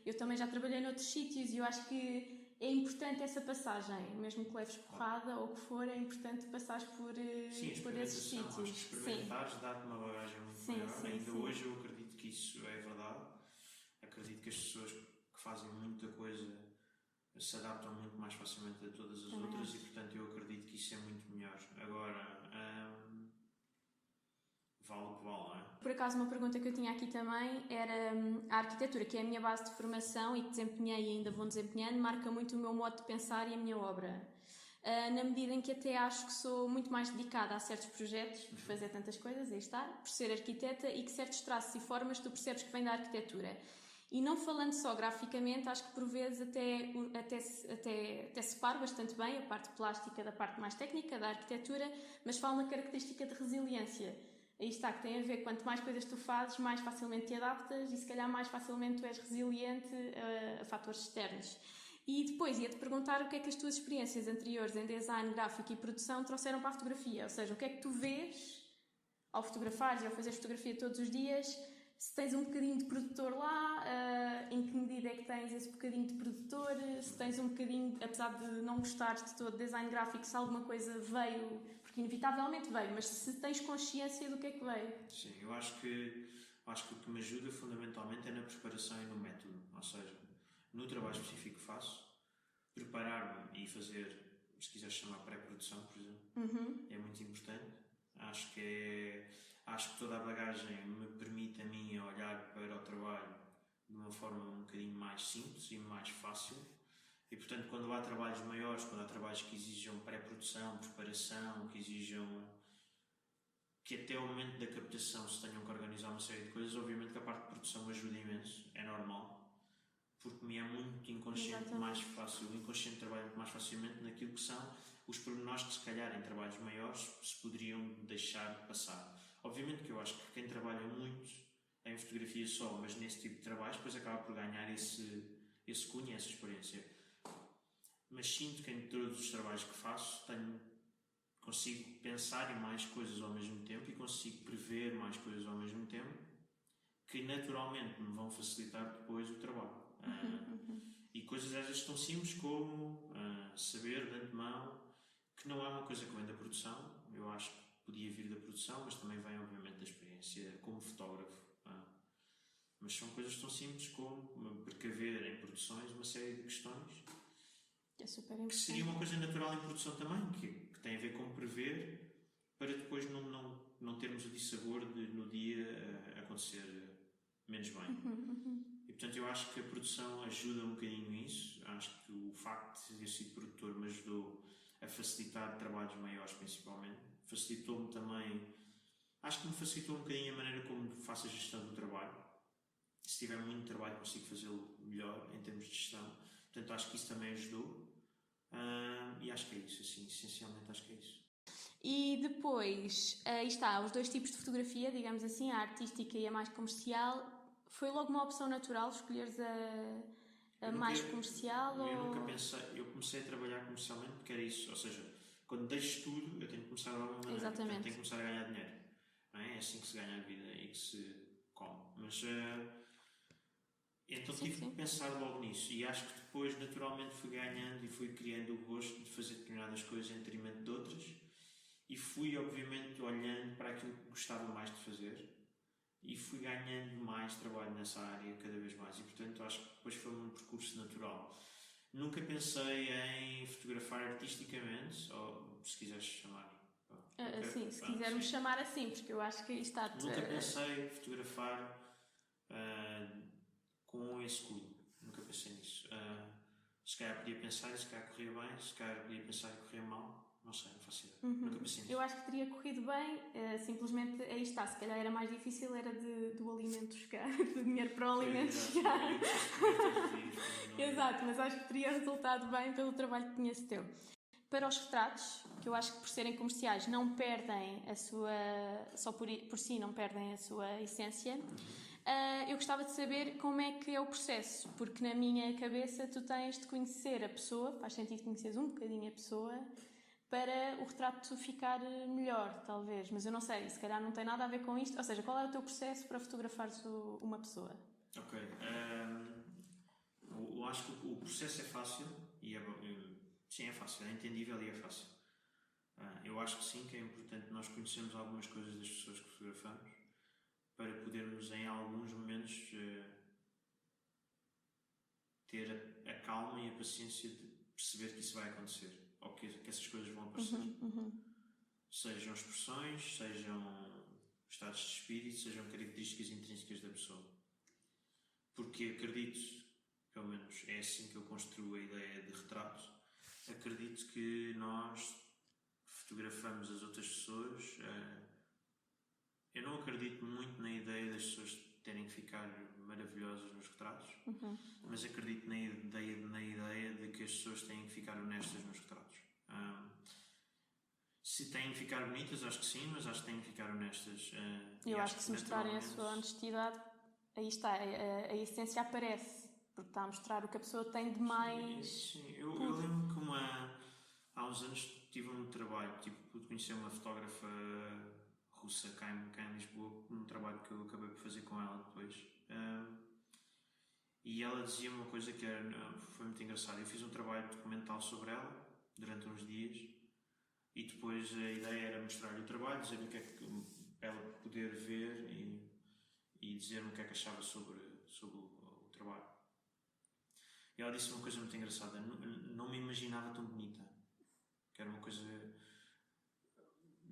Eu também já trabalhei noutros sítios e eu acho que é importante essa passagem, mesmo que leves porrada ou o que for, é importante passares por esses sítios.
Acho que experimentares dá-te uma bagagem muito maior. Ainda hoje eu acredito que isso é verdade. Acredito que as pessoas que fazem muita coisa se adaptam muito mais facilmente a todas as outras e portanto eu acredito que isso é muito melhor. Agora, vale o que vale, não é?
Por acaso uma pergunta que eu tinha aqui também era a arquitetura, que é a minha base de formação e que desempenhei e ainda vou desempenhando, marca muito o meu modo de pensar e a minha obra. Na medida em que até acho que sou muito mais dedicada a certos projetos, por fazer tantas coisas, aí está, por ser arquiteta, e que certos traços e formas tu percebes que vêm da arquitetura. E não falando só graficamente, acho que por vezes até separo bastante bem a parte plástica da parte mais técnica da arquitetura, mas falo na característica de resiliência. Aí está, que tem a ver, quanto mais coisas tu fazes, mais facilmente te adaptas e se calhar mais facilmente tu és resiliente a fatores externos. E depois ia-te perguntar o que é que as tuas experiências anteriores em design, gráfico e produção trouxeram para a fotografia. Ou seja, o que é que tu vês ao fotografares e ao fazeres fotografia todos os dias? Se tens um bocadinho de produtor lá, em que medida é que tens esse bocadinho de produtor? Se tens um bocadinho, apesar de não gostares de todo design gráfico, se alguma coisa veio, porque inevitavelmente veio, mas se tens consciência do que é que veio?
Sim, eu acho que o que me ajuda fundamentalmente é na preparação e no método. Ou seja, no trabalho específico que faço, preparar-me e fazer, se quiseres chamar pré-produção, por exemplo, é muito importante. Acho que toda a bagagem me permite a mim olhar para o trabalho de uma forma um bocadinho mais simples e mais fácil. E, portanto, quando há trabalhos maiores, quando há trabalhos que exijam pré-produção, preparação, que exijam que até o momento da captação se tenham que organizar uma série de coisas, obviamente que a parte de produção ajuda imenso, é normal. Porque me é muito inconsciente mais fácil, o inconsciente trabalha muito mais facilmente naquilo que são os pormenores que se calhar em trabalhos maiores se poderiam deixar passar. Obviamente que eu acho que quem trabalha muito em fotografia só, mas nesse tipo de trabalhos, depois acaba por ganhar esse cunho, essa experiência. Mas sinto que em todos os trabalhos que faço consigo pensar em mais coisas ao mesmo tempo e consigo prever mais coisas ao mesmo tempo que naturalmente me vão facilitar depois o trabalho. E coisas às vezes tão simples como saber de antemão que não é uma coisa que vem da produção. Eu acho que podia vir da produção, mas também vem obviamente da experiência como fotógrafo. Mas são coisas tão simples como precaver em produções uma série de questões
é super importante.
Que seria uma coisa natural em produção também, que tem a ver com prever para depois não termos o dissabor de no dia acontecer menos bem. E portanto eu acho que a produção ajuda um bocadinho nisso. Acho que o facto de ter sido produtor me ajudou a facilitar trabalhos maiores principalmente. Facilitou-me também, acho que me facilitou um bocadinho a maneira como faço a gestão do trabalho. Se tiver muito trabalho consigo fazê-lo melhor em termos de gestão. Portanto acho que isso também ajudou. E acho que é isso, assim, essencialmente acho que é isso.
E depois, aí está, os dois tipos de fotografia, digamos assim, a artística e a mais comercial. Foi logo uma opção natural escolheres mais comercial?
Eu nunca pensei, eu comecei a trabalhar comercialmente porque era isso, ou seja, quando deixo tudo eu tenho que começar de alguma maneira.
Exatamente.
Portanto, tenho que começar a ganhar dinheiro, não é? É assim que se ganha a vida e que se come. Mas então tive que pensar logo nisso e acho que depois naturalmente fui ganhando e fui criando o gosto de fazer determinadas coisas em detrimento de outras e fui obviamente olhando para aquilo que gostava mais de fazer e fui ganhando mais trabalho nessa área cada vez mais e portanto acho que depois foi um percurso natural. Nunca pensei em fotografar artisticamente, ou se quiseres chamar.
Sim, se quisermos chamar assim, porque eu acho que está...
Nunca pensei fotografar com esse cuidado. Nunca pensei nisso. Se calhar podia pensar e se calhar corria bem, se calhar podia pensar e corria mal. Não sei, não faço ideia. Nunca pensei nisso.
Eu acho que teria corrido bem, simplesmente aí está. Se calhar era mais difícil, era do alimento chegar, do dinheiro para o alimento chegar. Exato, mas acho que teria resultado bem pelo trabalho que conheço teu. Para os retratos, que eu acho que por serem comerciais não perdem a sua... só por si não perdem a sua essência, eu gostava de saber como é que é o processo, porque na minha cabeça tu tens de conhecer a pessoa, faz sentido conheceres um bocadinho a pessoa, para o retrato ficar melhor, talvez, mas eu não sei, se calhar não tem nada a ver com isto. Ou seja, qual é o teu processo para fotografares uma pessoa?
Ok. Eu acho que o processo é fácil e sim, é fácil, é entendível e é fácil. Eu acho que sim, que é importante nós conhecermos algumas coisas das pessoas que fotografamos para podermos em alguns momentos ter a calma e a paciência de perceber que isso vai acontecer ou que essas coisas vão aparecer. Sejam expressões, sejam estados de espírito, sejam características intrínsecas da pessoa. Porque acredito, pelo menos é assim que eu construo a ideia de retrato, acredito que nós fotografamos as outras pessoas. Eu não acredito muito na ideia das pessoas terem que ficar maravilhosas nos retratos, mas acredito na ideia de que as pessoas têm que ficar honestas nos retratos. Se têm que ficar bonitas, acho que sim, mas acho que têm que ficar honestas.
Eu acho que se mostrarem a sua honestidade, aí está, a essência aparece, porque está a mostrar o que a pessoa tem de mais...
Sim, eu lembro que há uns anos tive um trabalho, pude conhecer uma fotógrafa russa cá em Lisboa, num trabalho que eu acabei por fazer com ela depois. E ela dizia uma coisa que foi muito engraçada. Eu fiz um trabalho documental sobre ela durante uns dias e depois a ideia era mostrar-lhe o trabalho, dizer o que é que ela poder ver e dizer-me o que é que achava sobre o trabalho. E ela disse uma coisa muito engraçada. Não me imaginava tão bonita. Que era uma coisa...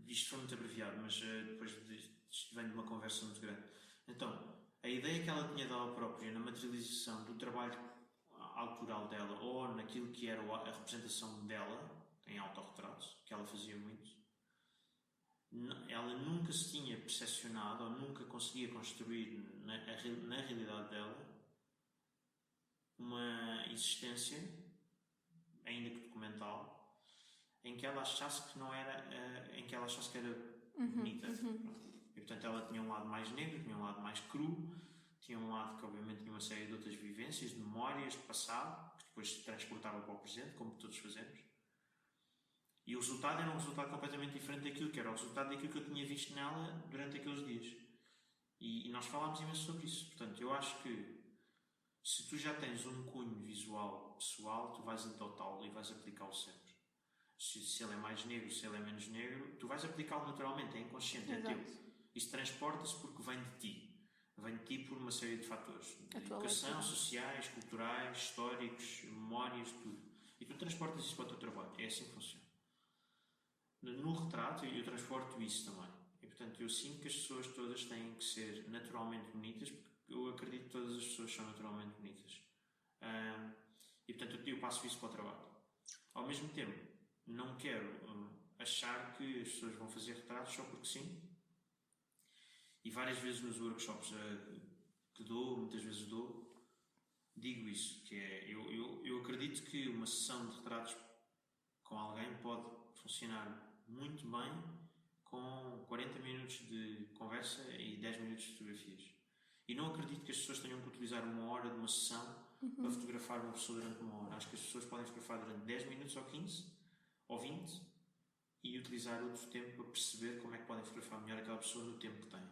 Isto foi muito abreviado, mas depois isto vem de uma conversa muito grande. Então, a ideia que ela tinha dela própria na materialização do trabalho autoral dela ou naquilo que era a representação dela em autorretratos, que ela fazia muito, ela nunca se tinha percepcionado ou nunca conseguia construir na realidade dela uma existência, ainda que documental, em que ela achasse que não era, em que ela achasse que era bonita. E portanto ela tinha um lado mais negro, tinha um lado mais cru, tinha um lado que obviamente tinha uma série de outras vivências, de memórias de passado, que depois se transportava para o presente, como todos fazemos. E o resultado era um resultado completamente diferente daquilo que era o resultado daquilo que eu tinha visto nela durante aqueles dias. E nós falámos imenso sobre isso. Portanto, eu acho que se tu já tens um cunho visual pessoal, tu vais adotá-lo e vais aplicá-lo sempre. Se ele é mais negro, se ele é menos negro, tu vais aplicá-lo naturalmente, é inconsciente, é teu. Isso transporta-se porque vem de ti. Vem de ti por uma série de fatores. De educação, sociais, culturais, históricos, memórias, tudo. E tu transportas isso para o teu trabalho. É assim que funciona. No retrato, eu transporto isso também. E, portanto, eu sinto que as pessoas todas têm que ser naturalmente bonitas, porque eu acredito que todas as pessoas são naturalmente bonitas. E, portanto, eu passo isso para o trabalho. Ao mesmo tempo, não quero achar que as pessoas vão fazer retratos só porque sim. E várias vezes nos workshops que dou, muitas vezes dou, digo isso, que é, eu acredito que uma sessão de retratos com alguém pode funcionar muito bem com 40 minutos de conversa e 10 minutos de fotografias. E não acredito que as pessoas tenham que utilizar uma hora de uma sessão para fotografar uma pessoa durante uma hora. Acho que as pessoas podem fotografar durante 10 minutos ou 15 ou 20 e utilizar outro tempo para perceber como é que podem fotografar melhor aquela pessoa no tempo que têm.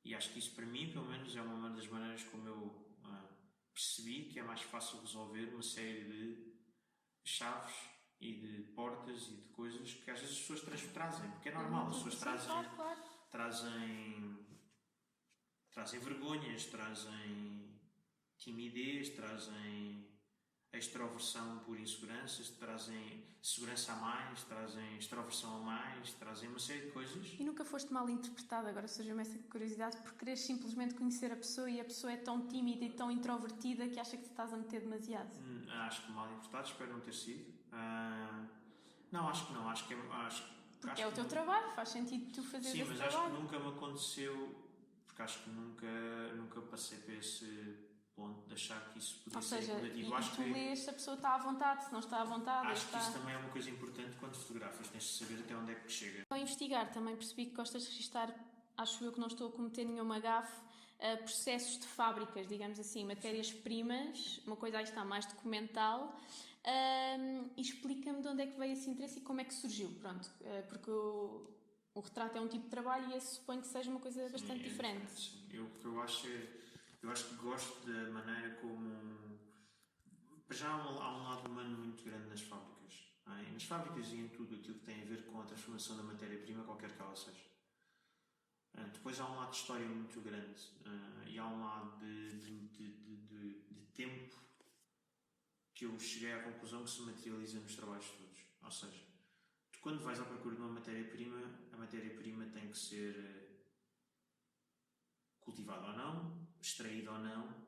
E acho que isso, para mim, pelo menos, é uma das maneiras como eu percebi que é mais fácil resolver uma série de chaves e de portas e de coisas que às vezes as pessoas trazem, porque é normal, as pessoas trazem vergonhas, trazem timidez, trazem extroversão por inseguranças, trazem segurança a mais, trazem extroversão a mais, trazem uma série de coisas.
E nunca foste mal interpretado, agora surgiu-me essa curiosidade, por quereres simplesmente conhecer a pessoa e a pessoa é tão tímida e tão introvertida que acha que te estás a meter demasiado?
Acho que mal interpretado, espero não ter sido. Não, acho que não, acho que
porque é o teu trabalho, faz sentido tu fazeres esse trabalho.
Sim, mas acho que nunca me aconteceu, porque acho que nunca passei por esse ponto de achar que isso podia ser negativo.
E tu lês se a pessoa está à vontade, se não está à vontade.
Acho que isso também é uma coisa importante quando fotografas, tens de saber até onde é que chega.
Ao investigar também percebi que gostas de registar, acho eu que não estou a cometer nenhuma gafe, processos de fábricas, digamos assim, matérias-primas, uma coisa aí está mais documental. E explica-me de onde é que veio esse interesse e como é que surgiu, pronto, porque o retrato é um tipo de trabalho e esse suponho que seja uma coisa bastante diferente.
Sim. Eu acho que gosto da maneira como... Já há um lado humano muito grande nas fábricas. E nas fábricas e em tudo aquilo que tem a ver com a transformação da matéria-prima, qualquer que ela seja. Depois há um lado de história muito grande e há um lado de tempo que eu cheguei à conclusão que se materializa nos trabalhos todos. Ou seja, tu quando vais à procura de uma matéria-prima, a matéria-prima tem que ser cultivada ou não, extraída ou não,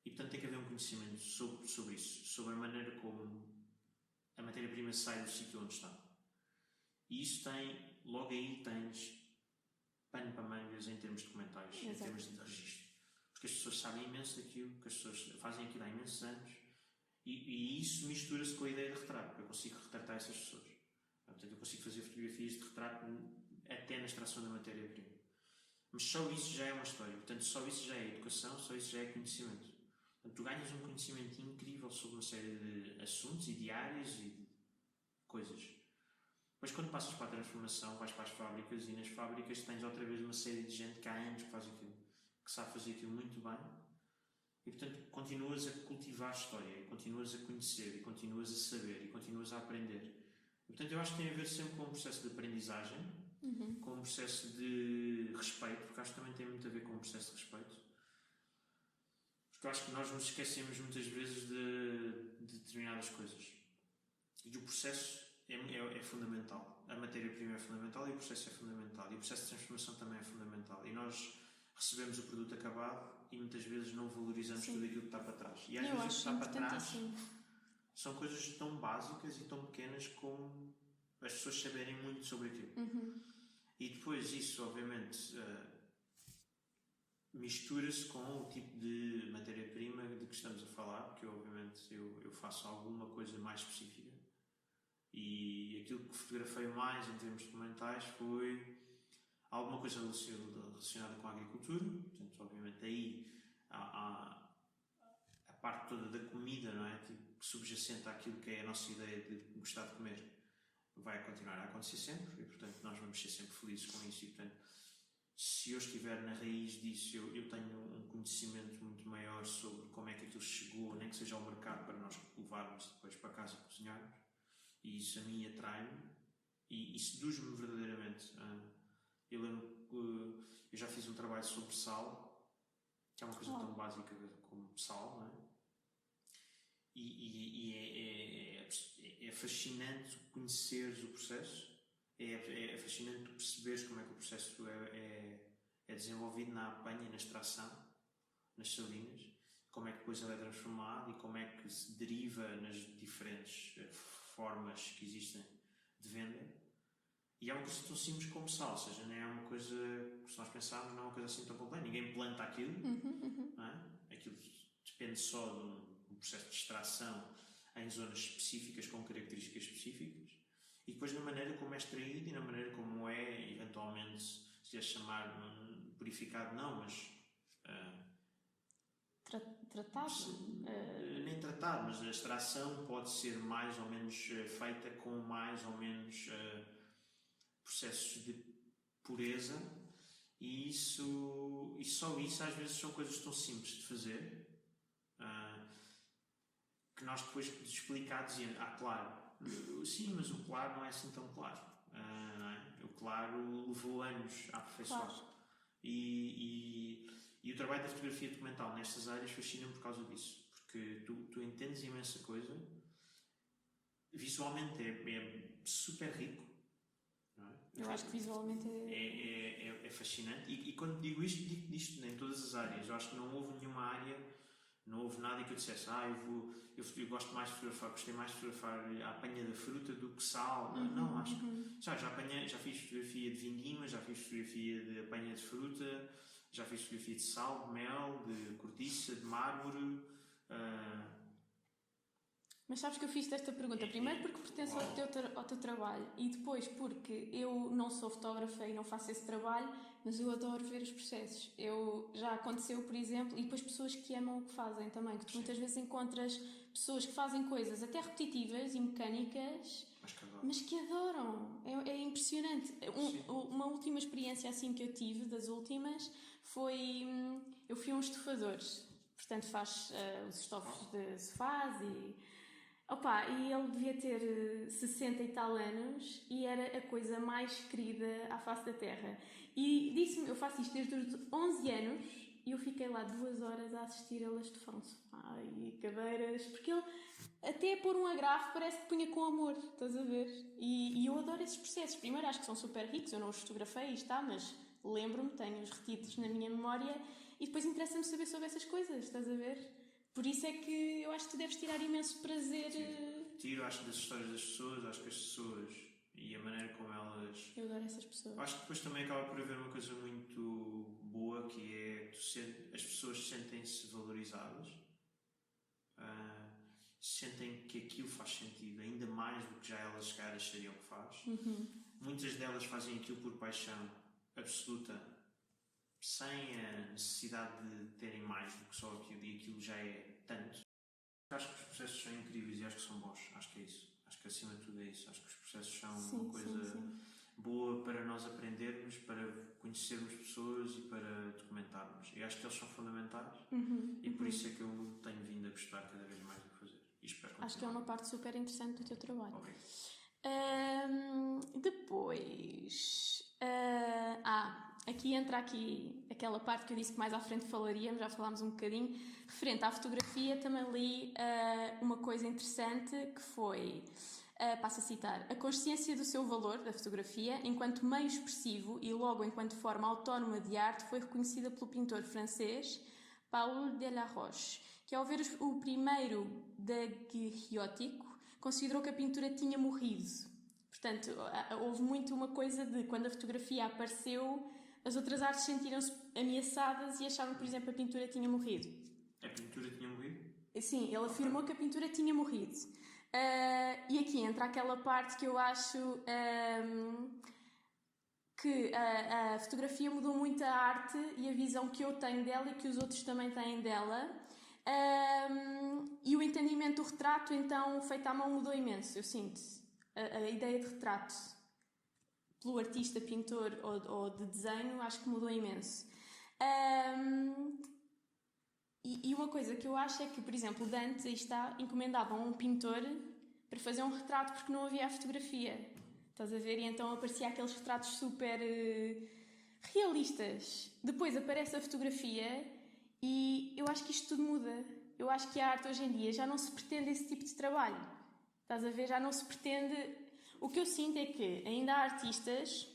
e portanto tem que haver um conhecimento sobre isso, sobre a maneira como a matéria-prima sai do sítio onde está. E isso logo aí tens pano para mangas em termos documentais, em termos de registro. Porque as pessoas sabem imenso daquilo, que as pessoas fazem aquilo há imensos anos, e isso mistura-se com a ideia de retrato, porque eu consigo retratar essas pessoas. Portanto, eu consigo fazer fotografias de retrato até na extração da matéria-prima. Mas só isso já é uma história. Portanto, só isso já é educação, só isso já é conhecimento. Portanto, tu ganhas um conhecimento incrível sobre uma série de assuntos e de áreas e de coisas. Depois, quando passas para a transformação, vais para as fábricas e nas fábricas tens outra vez uma série de gente que há anos que faz aquilo, que sabe fazer aquilo muito bem. E, portanto, continuas a cultivar a história, e continuas a conhecer, e continuas a saber, e continuas a aprender. E, portanto, eu acho que tem a ver sempre com um processo de aprendizagem, com um processo de respeito, porque acho que também tem muito a ver com um processo de respeito. Porque eu acho que nós nos esquecemos muitas vezes de determinadas coisas. E o processo é fundamental. A matéria-prima é fundamental e o processo é fundamental. E o processo de transformação também é fundamental. E nós recebemos o produto acabado e muitas vezes não valorizamos tudo aquilo que está para trás. E às vezes o que está para trás são coisas tão básicas e tão pequenas como as pessoas saberem muito sobre aquilo. E depois isso, obviamente, mistura-se com o tipo de matéria-prima de que estamos a falar, porque obviamente eu faço alguma coisa mais específica. E aquilo que fotografei mais em termos documentais foi alguma coisa relacionada com a agricultura. Portanto, obviamente, aí há a parte toda da comida, não é? Tipo, subjacente àquilo que é a nossa ideia de gostar de comer. Vai continuar a acontecer sempre e, portanto, nós vamos ser sempre felizes com isso. E, portanto, se eu estiver na raiz disso, eu tenho um conhecimento muito maior sobre como é que aquilo chegou, nem que seja ao mercado para nós levarmos depois para casa e cozinharmos. E isso a mim atrai-me e seduz-me verdadeiramente. Eu lembro que eu já fiz um trabalho sobre sal, que é uma coisa tão básica como sal, não é? E é fascinante conheceres o processo, é fascinante tu perceberes como é que o processo é desenvolvido na apanha, na extração, nas salinas, como é que depois ele é transformado e como é que se deriva nas diferentes formas que existem de venda. E é uma coisa tão simples como sal, ou seja, não é uma coisa, se nós pensarmos, não é uma coisa assim tão complexa. Ninguém planta aquilo, não é? Aquilo depende só de um processo de extração em zonas específicas, com características específicas, e depois na maneira como é extraído e na maneira como é, eventualmente, se lhe chamar purificado, não, mas
tratado?
Nem tratado, mas a extração pode ser mais ou menos feita com mais ou menos processos de pureza, e só isso às vezes são coisas tão simples de fazer, que nós depois de explicar dizendo, claro, sim, mas o claro não é assim tão claro, não é? O claro levou anos a aperfeiçoar. Claro. E o trabalho da fotografia documental nestas áreas fascina-me por causa disso, porque tu entendes imensa coisa, visualmente é super rico, não é?
Eu acho que visualmente
é fascinante, e quando digo isto, digo isto em todas as áreas. Eu acho que não houve nenhuma área, não houve nada que eu dissesse, eu gosto mais de fotografar, gostei mais de fotografar a apanha da fruta do que sal. Não, acho que já fiz fotografia de vindima, já fiz fotografia de apanha de fruta, já fiz fotografia de sal, de mel, de cortiça, de mármore.
Mas sabes que eu fiz esta pergunta primeiro porque pertence ao teu trabalho, e depois porque eu não sou fotógrafa e não faço esse trabalho, mas eu adoro ver os processos. Já aconteceu, por exemplo, e depois pessoas que amam o que fazem também, que tu muitas vezes encontras pessoas que fazem coisas até repetitivas e mecânicas, mas que adoram. É impressionante. Uma última experiência assim que eu tive, das últimas, foi... Eu fui a um estofador, portanto faz os estofos de sofás e ele devia ter 60 e tal anos e era a coisa mais querida à face da terra. E disse-me, eu faço isto desde os 11 anos e eu fiquei lá 2 horas a assistir ele a estofar um sofá e cadeiras, porque ele, até pôr um agrafo, parece que punha com amor, estás a ver? E eu adoro esses processos. Primeiro, acho que são super ricos, eu não os fotografei, mas lembro-me, tenho os retiros na minha memória, e depois interessa-me saber sobre essas coisas, estás a ver? Por isso é que eu acho que tu deves tirar imenso prazer.
Tiro, acho, das histórias das pessoas, acho que as pessoas e a maneira como elas...
Eu adoro essas pessoas.
Acho que depois também acaba por haver uma coisa muito boa, que é as pessoas sentem-se valorizadas, sentem que aquilo faz sentido, ainda mais do que já elas chegar achariam que faz. Muitas delas fazem aquilo por paixão absoluta, sem a necessidade de terem mais do que só aquilo, e aquilo já é tanto. Acho que os processos são incríveis e acho que são bons, acho que é isso. Acho que acima de tudo é isso. Acho que os processos são uma coisa boa para nós aprendermos, para conhecermos pessoas e para documentarmos. E acho que eles são fundamentais, e por isso é que eu tenho vindo a gostar cada vez mais do que fazer. E espero continuar.
Acho que é uma parte super interessante do teu trabalho.
Ok.
Depois... aqui entra aquela parte que eu disse que mais à frente falaríamos, já falámos um bocadinho. Referente à fotografia, também li uma coisa interessante que foi, passo a citar, a consciência do seu valor da fotografia enquanto meio expressivo e logo enquanto forma autónoma de arte foi reconhecida pelo pintor francês Paul Delaroche, que ao ver o primeiro daguerreótipo considerou que a pintura tinha morrido. Portanto, houve muito uma coisa de quando a fotografia apareceu, as outras artes sentiram-se ameaçadas e achavam que, por exemplo, a pintura tinha morrido.
A pintura tinha morrido?
Sim, ele afirmou que a pintura tinha morrido. E aqui entra aquela parte que eu acho que a fotografia mudou muito a arte e a visão que eu tenho dela e que os outros também têm dela. E o entendimento do retrato, então, feito à mão, mudou imenso, eu sinto. A ideia de retrato pelo artista, pintor ou de desenho, acho que mudou imenso. E uma coisa que eu acho é que, por exemplo, Dante, aí está, encomendava a um pintor para fazer um retrato porque não havia a fotografia. Estás a ver? E então aparecia aqueles retratos super realistas. Depois aparece a fotografia e eu acho que isto tudo muda. Eu acho que a arte hoje em dia já não se pretende esse tipo de trabalho. Estás a ver? Já não se pretende... O que eu sinto é que ainda há artistas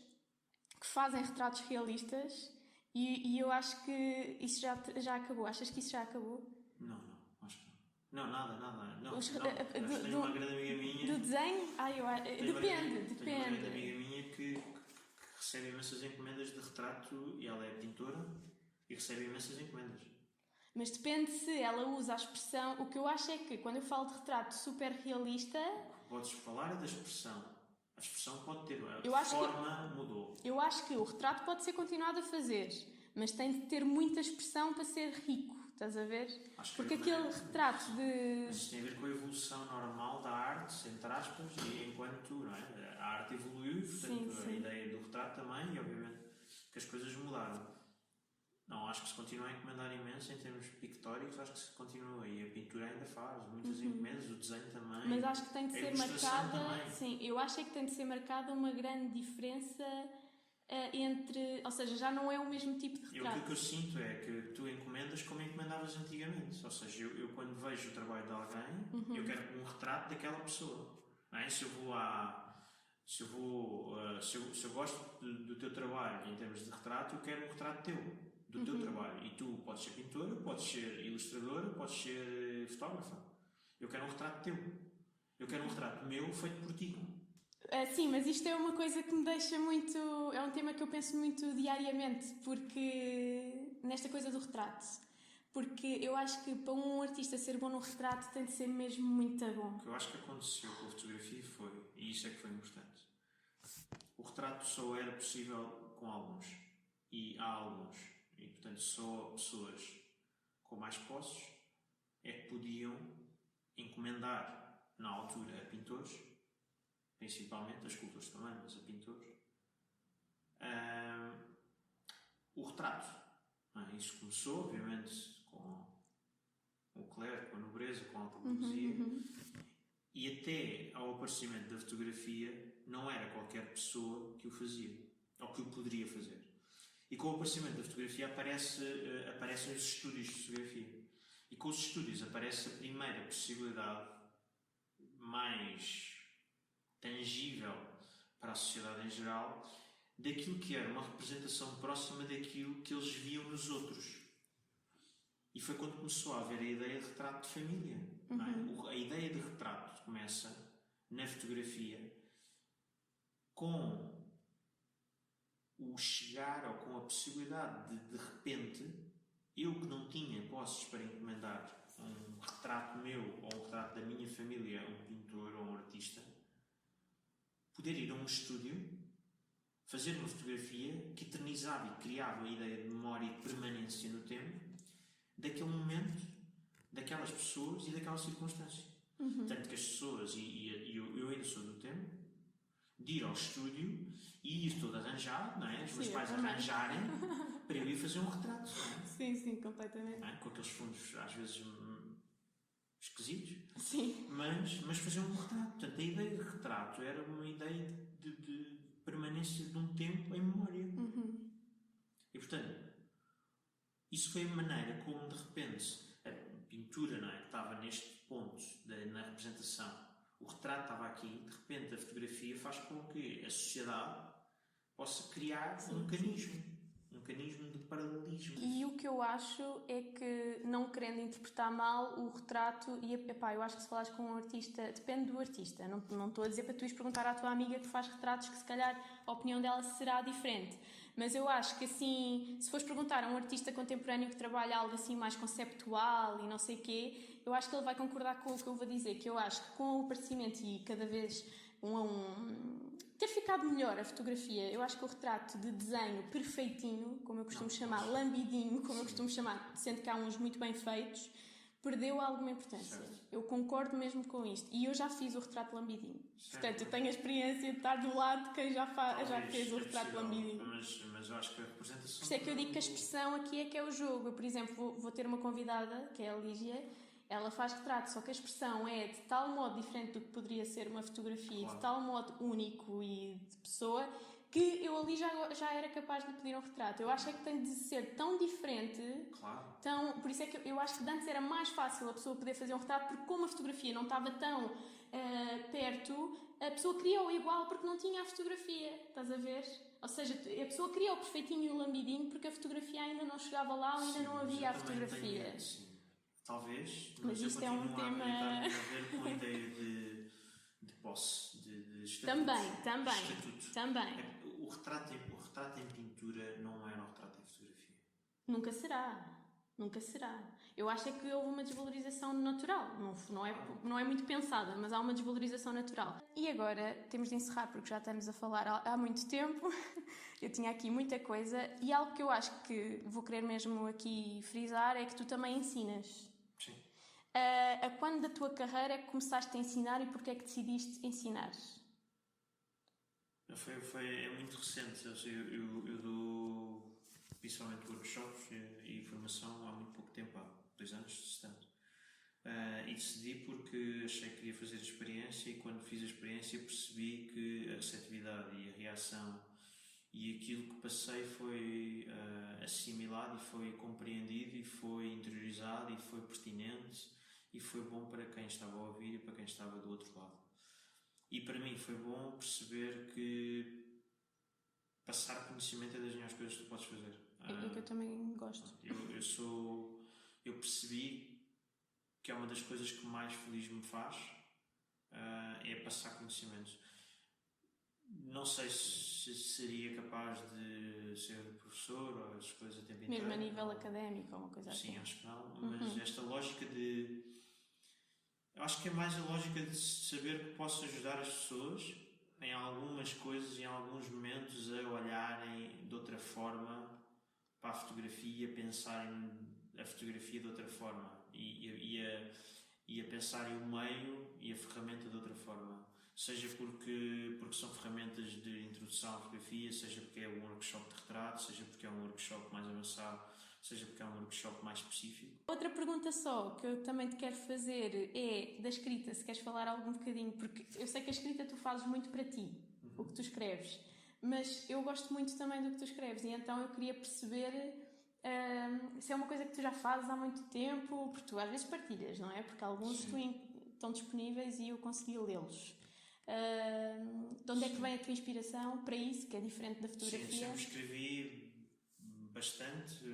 que fazem retratos realistas e eu acho que isso já acabou. Achas que isso já acabou?
Não, acho que não. Não, nada. Não. Tenho uma grande amiga minha...
Do desenho? Depende.
Tenho uma grande amiga minha que recebe imensas encomendas de retrato, e ela é pintora e recebe imensas encomendas.
Mas depende se ela usa a expressão... O que eu acho é que, quando eu falo de retrato super realista...
Podes falar da expressão. A expressão pode ter... A forma mudou.
Eu acho que o retrato pode ser continuado a fazer, mas tem de ter muita expressão para ser rico. Estás a ver?
Acho que
Porque aquele retrato de...
Mas isso tem a ver com a evolução normal da arte, entre aspas, e enquanto não é? A arte evoluiu, portanto
Sim.
a ideia do retrato também, e obviamente que as coisas mudaram. Não, acho que se continua a encomendar imenso em termos pictóricos, acho que se continua, e a pintura ainda faz muitas encomendas, o desenho também.
Mas acho que tem de
a
ser
ilustração
marcada...
também.
Sim, eu acho é que tem de ser marcada uma grande diferença entre... Ou seja, já não é o mesmo tipo de retrato.
O que eu sinto é que tu encomendas como encomendavas antigamente. Ou seja, eu quando vejo o trabalho de alguém, eu quero um retrato daquela pessoa. Não é? Se eu gosto do teu trabalho em termos de retrato, eu quero um retrato teu, do teu trabalho. E tu podes ser pintora, podes ser ilustradora, podes ser fotógrafa. Eu quero um retrato teu. Eu quero um retrato meu feito por ti.
Sim, mas isto é uma coisa que me deixa muito... É um tema que eu penso muito diariamente, porque... Nesta coisa do retrato. Porque eu acho que para um artista ser bom no retrato tem de ser mesmo muito bom.
O que eu acho que aconteceu com a fotografia foi, e isso é que foi importante, o retrato só era possível com alguns. E há alguns. E, portanto, só pessoas com mais posses é que podiam encomendar, na altura, a pintores, principalmente, a escultores também, mas a pintores, o retrato. Isso começou, obviamente, com o clero, com a nobreza, com a alta burguesia, e até ao aparecimento da fotografia não era qualquer pessoa que o fazia, ou que o poderia fazer. E com o aparecimento da fotografia aparecem os estúdios de fotografia. E com os estúdios aparece a primeira possibilidade mais tangível para a sociedade em geral daquilo que era uma representação próxima daquilo que eles viam nos outros. E foi quando começou a haver a ideia de retrato de família. Não é? A ideia de retrato começa na fotografia com o chegar ou com a possibilidade de repente, eu que não tinha posses para encomendar um retrato meu ou um retrato da minha família a um pintor ou um artista, poder ir a um estúdio, fazer uma fotografia que eternizava e criava a ideia de memória e de permanência no tempo daquele momento, daquelas pessoas e daquela circunstância. Tanto que as pessoas, e eu ainda sou do tempo, de ir ao estúdio e ir todo arranjado, não é? Os meus pais arranjarem para eu ir fazer um retrato, não é?
Sim, completamente.
Não é? Com aqueles fundos às vezes esquisitos,
Sim.
mas fazer um retrato. Portanto, a ideia de retrato era uma ideia de permanência de um tempo em memória. E portanto, isso foi a maneira como de repente a pintura, não é, que estava neste ponto na representação, o retrato estava aqui, de repente a fotografia faz com que a sociedade possa criar um mecanismo de paralelismo.
E o que eu acho é que, não querendo interpretar mal o retrato, e epá, eu acho que se falares com um artista, depende do artista, não estou a dizer para tu ires perguntar à tua amiga que faz retratos que se calhar a opinião dela será diferente, mas eu acho que assim, se fores perguntar a um artista contemporâneo que trabalha algo assim mais conceptual e não sei o quê, eu acho que ele vai concordar com o que eu vou dizer, que eu acho que com o aparecimento e cada vez ter ficado melhor a fotografia, eu acho que o retrato de desenho perfeitinho, como eu costumo chamar, lambidinho, como eu costumo chamar, sendo que há uns muito bem feitos, perdeu alguma importância. Certo. Eu concordo mesmo com isto. E eu já fiz o retrato lambidinho. Certo. Portanto, eu tenho a experiência de estar do lado de quem já fez o retrato lambidinho.
Mas eu acho que a representação...
Por isso é que eu digo que a expressão aqui é que é o jogo. Eu, por exemplo, vou ter uma convidada, que é a Lígia. Ela faz retrato, só que a expressão é de tal modo diferente do que poderia ser uma fotografia, claro, de tal modo único e de pessoa, que eu ali já era capaz de pedir um retrato. Eu acho é que tem de ser tão diferente, claro, por isso é que eu acho que antes era mais fácil a pessoa poder fazer um retrato, porque como a fotografia não estava tão perto, a pessoa queria o igual porque não tinha a fotografia, estás a ver? Ou seja, a pessoa queria o perfeitinho e o lambidinho porque a fotografia ainda não chegava lá, ainda não havia a fotografia.
Talvez,
mas isto é um tema
a ver com a ideia de posse, de
estatuto. Também.
O retrato em pintura não era o retrato em fotografia.
Nunca será. Eu acho é que houve uma desvalorização natural. Não é muito pensada, mas há uma desvalorização natural. E agora temos de encerrar porque já estamos a falar há muito tempo. Eu tinha aqui muita coisa e algo que eu acho que vou querer mesmo aqui frisar é que tu também ensinas.
Sim.
A quando da tua carreira é que começaste a ensinar e porque é que decidiste ensinar?
É muito recente. Eu dou principalmente workshops e formação há muito pouco tempo, há 2 anos, se tanto. E decidi porque achei que queria fazer a experiência e quando fiz a experiência percebi que a receptividade e a reação e aquilo que passei foi assimilado e foi compreendido e foi interiorizado e foi pertinente e foi bom para quem estava a ouvir e para quem estava do outro lado. E para mim foi bom perceber que passar conhecimento é das melhores coisas que tu podes fazer.
É que eu também gosto.
Eu percebi que é uma das coisas que mais feliz me faz, é passar conhecimentos. Não sei se seria capaz de ser professor ou as coisas a tempo inteiro.
Mesmo a nível académico ou uma coisa assim.
Sim, acho que não. Mas esta lógica de... Eu acho que é mais a lógica de saber que posso ajudar as pessoas em algumas coisas, em alguns momentos, a olharem de outra forma para a fotografia, a pensarem a fotografia de outra forma e a pensarem o meio e a ferramenta de outra forma. Seja porque são ferramentas de introdução à fotografia, seja porque é um workshop de retrato, seja porque é um workshop mais avançado, seja porque é um workshop mais específico.
Outra pergunta só que eu também te quero fazer é da escrita, se queres falar algum bocadinho, porque eu sei que a escrita tu fazes muito para ti, o que tu escreves, mas eu gosto muito também do que tu escreves e então eu queria perceber se é uma coisa que tu já fazes há muito tempo, porque tu às vezes partilhas, não é? Porque alguns estão disponíveis e eu consegui lê-los. De onde é que vem a tua inspiração para isso, que é diferente da fotografia?
Sim, sempre escrevi bastante,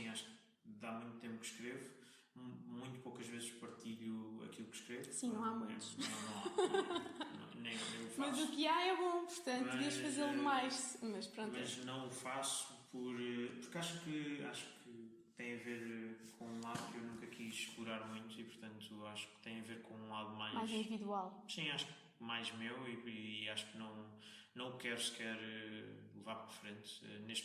acho que dá muito tempo que escrevo, muito poucas vezes partilho aquilo que escrevo.
Sim, não há muitos.
Nem eu faço.
Mas o que há é bom, portanto, devias fazê-lo mais. Mas pronto.
Mas não o faço porque acho que tem a ver com um lado que eu nunca quis explorar muito e, portanto, acho que tem a ver com um lado mais
individual.
Sim, acho que mais meu e acho que não o quero sequer levar para a frente.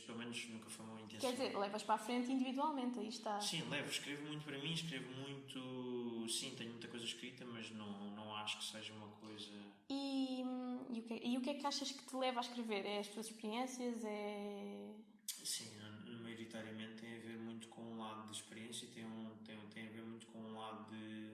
Pelo menos nunca foi uma intenção.
Quer dizer, levas para a frente individualmente, aí está.
Sim, escrevo muito para mim, escrevo muito... Sim, tenho muita coisa escrita, mas não acho que seja uma coisa...
E o que é que achas que te leva a escrever? É as tuas experiências?
Sim, maioritariamente tem a ver muito com um lado de experiência e tem a ver muito com um lado de...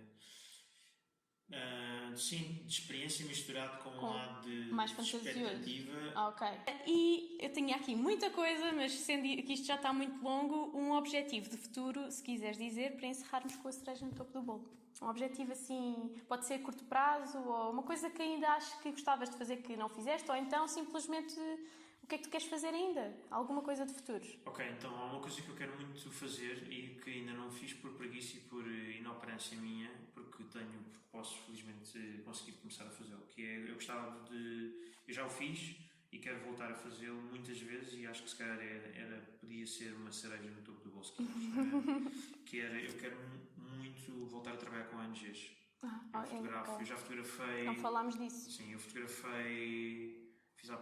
de experiência misturado com um lado de
mais
expectativa.
Ok. E eu tenho aqui muita coisa, mas sendo que isto já está muito longo, um objetivo de futuro, se quiseres dizer, para encerrarmos com a cereja no topo do bolo. Um objetivo assim, pode ser a curto prazo ou uma coisa que ainda achas que gostavas de fazer que não fizeste, ou então simplesmente o que é que tu queres fazer ainda? Alguma coisa de futuro?
Ok, então há uma coisa que eu quero muito fazer e que ainda não fiz por preguiça e por inoperância minha, porque posso felizmente conseguir começar a fazê-lo, que é, eu já o fiz e quero voltar a fazê-lo muitas vezes e acho que se calhar podia ser uma cereja no topo do bolo, que era, eu quero muito voltar a trabalhar com ONGs. Eu já fotografei...
Não falámos disso.
Sim, eu fiz há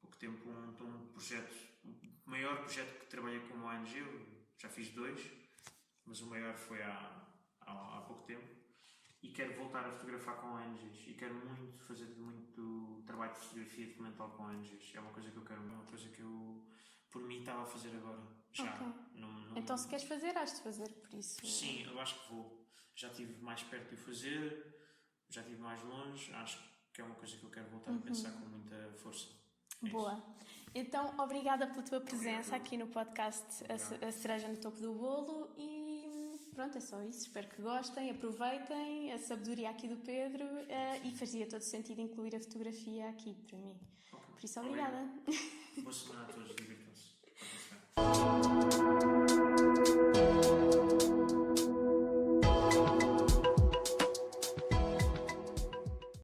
pouco tempo um projeto, o maior projeto que trabalhei com uma ONG, eu já fiz 2, mas o maior foi há pouco tempo e quero voltar a fotografar com ONGs e quero muito fazer muito trabalho de fotografia documental com ONGs. É uma coisa que eu quero, é uma coisa que eu por mim estava a fazer agora, já.
Okay. Então se queres fazer, has de fazer, por isso...
Sim, eu acho que vou. Já estive mais perto de o fazer, já estive mais longe, acho que é uma coisa que eu quero voltar a pensar com muita força.
Boa. Então, obrigada pela tua presença aqui no podcast A Cereja no Topo do Bolo e pronto, é só isso. Espero que gostem, aproveitem a sabedoria aqui do Pedro e fazia todo sentido incluir a fotografia aqui para mim. Okay. Por isso, obrigada.
Boa semana a todos,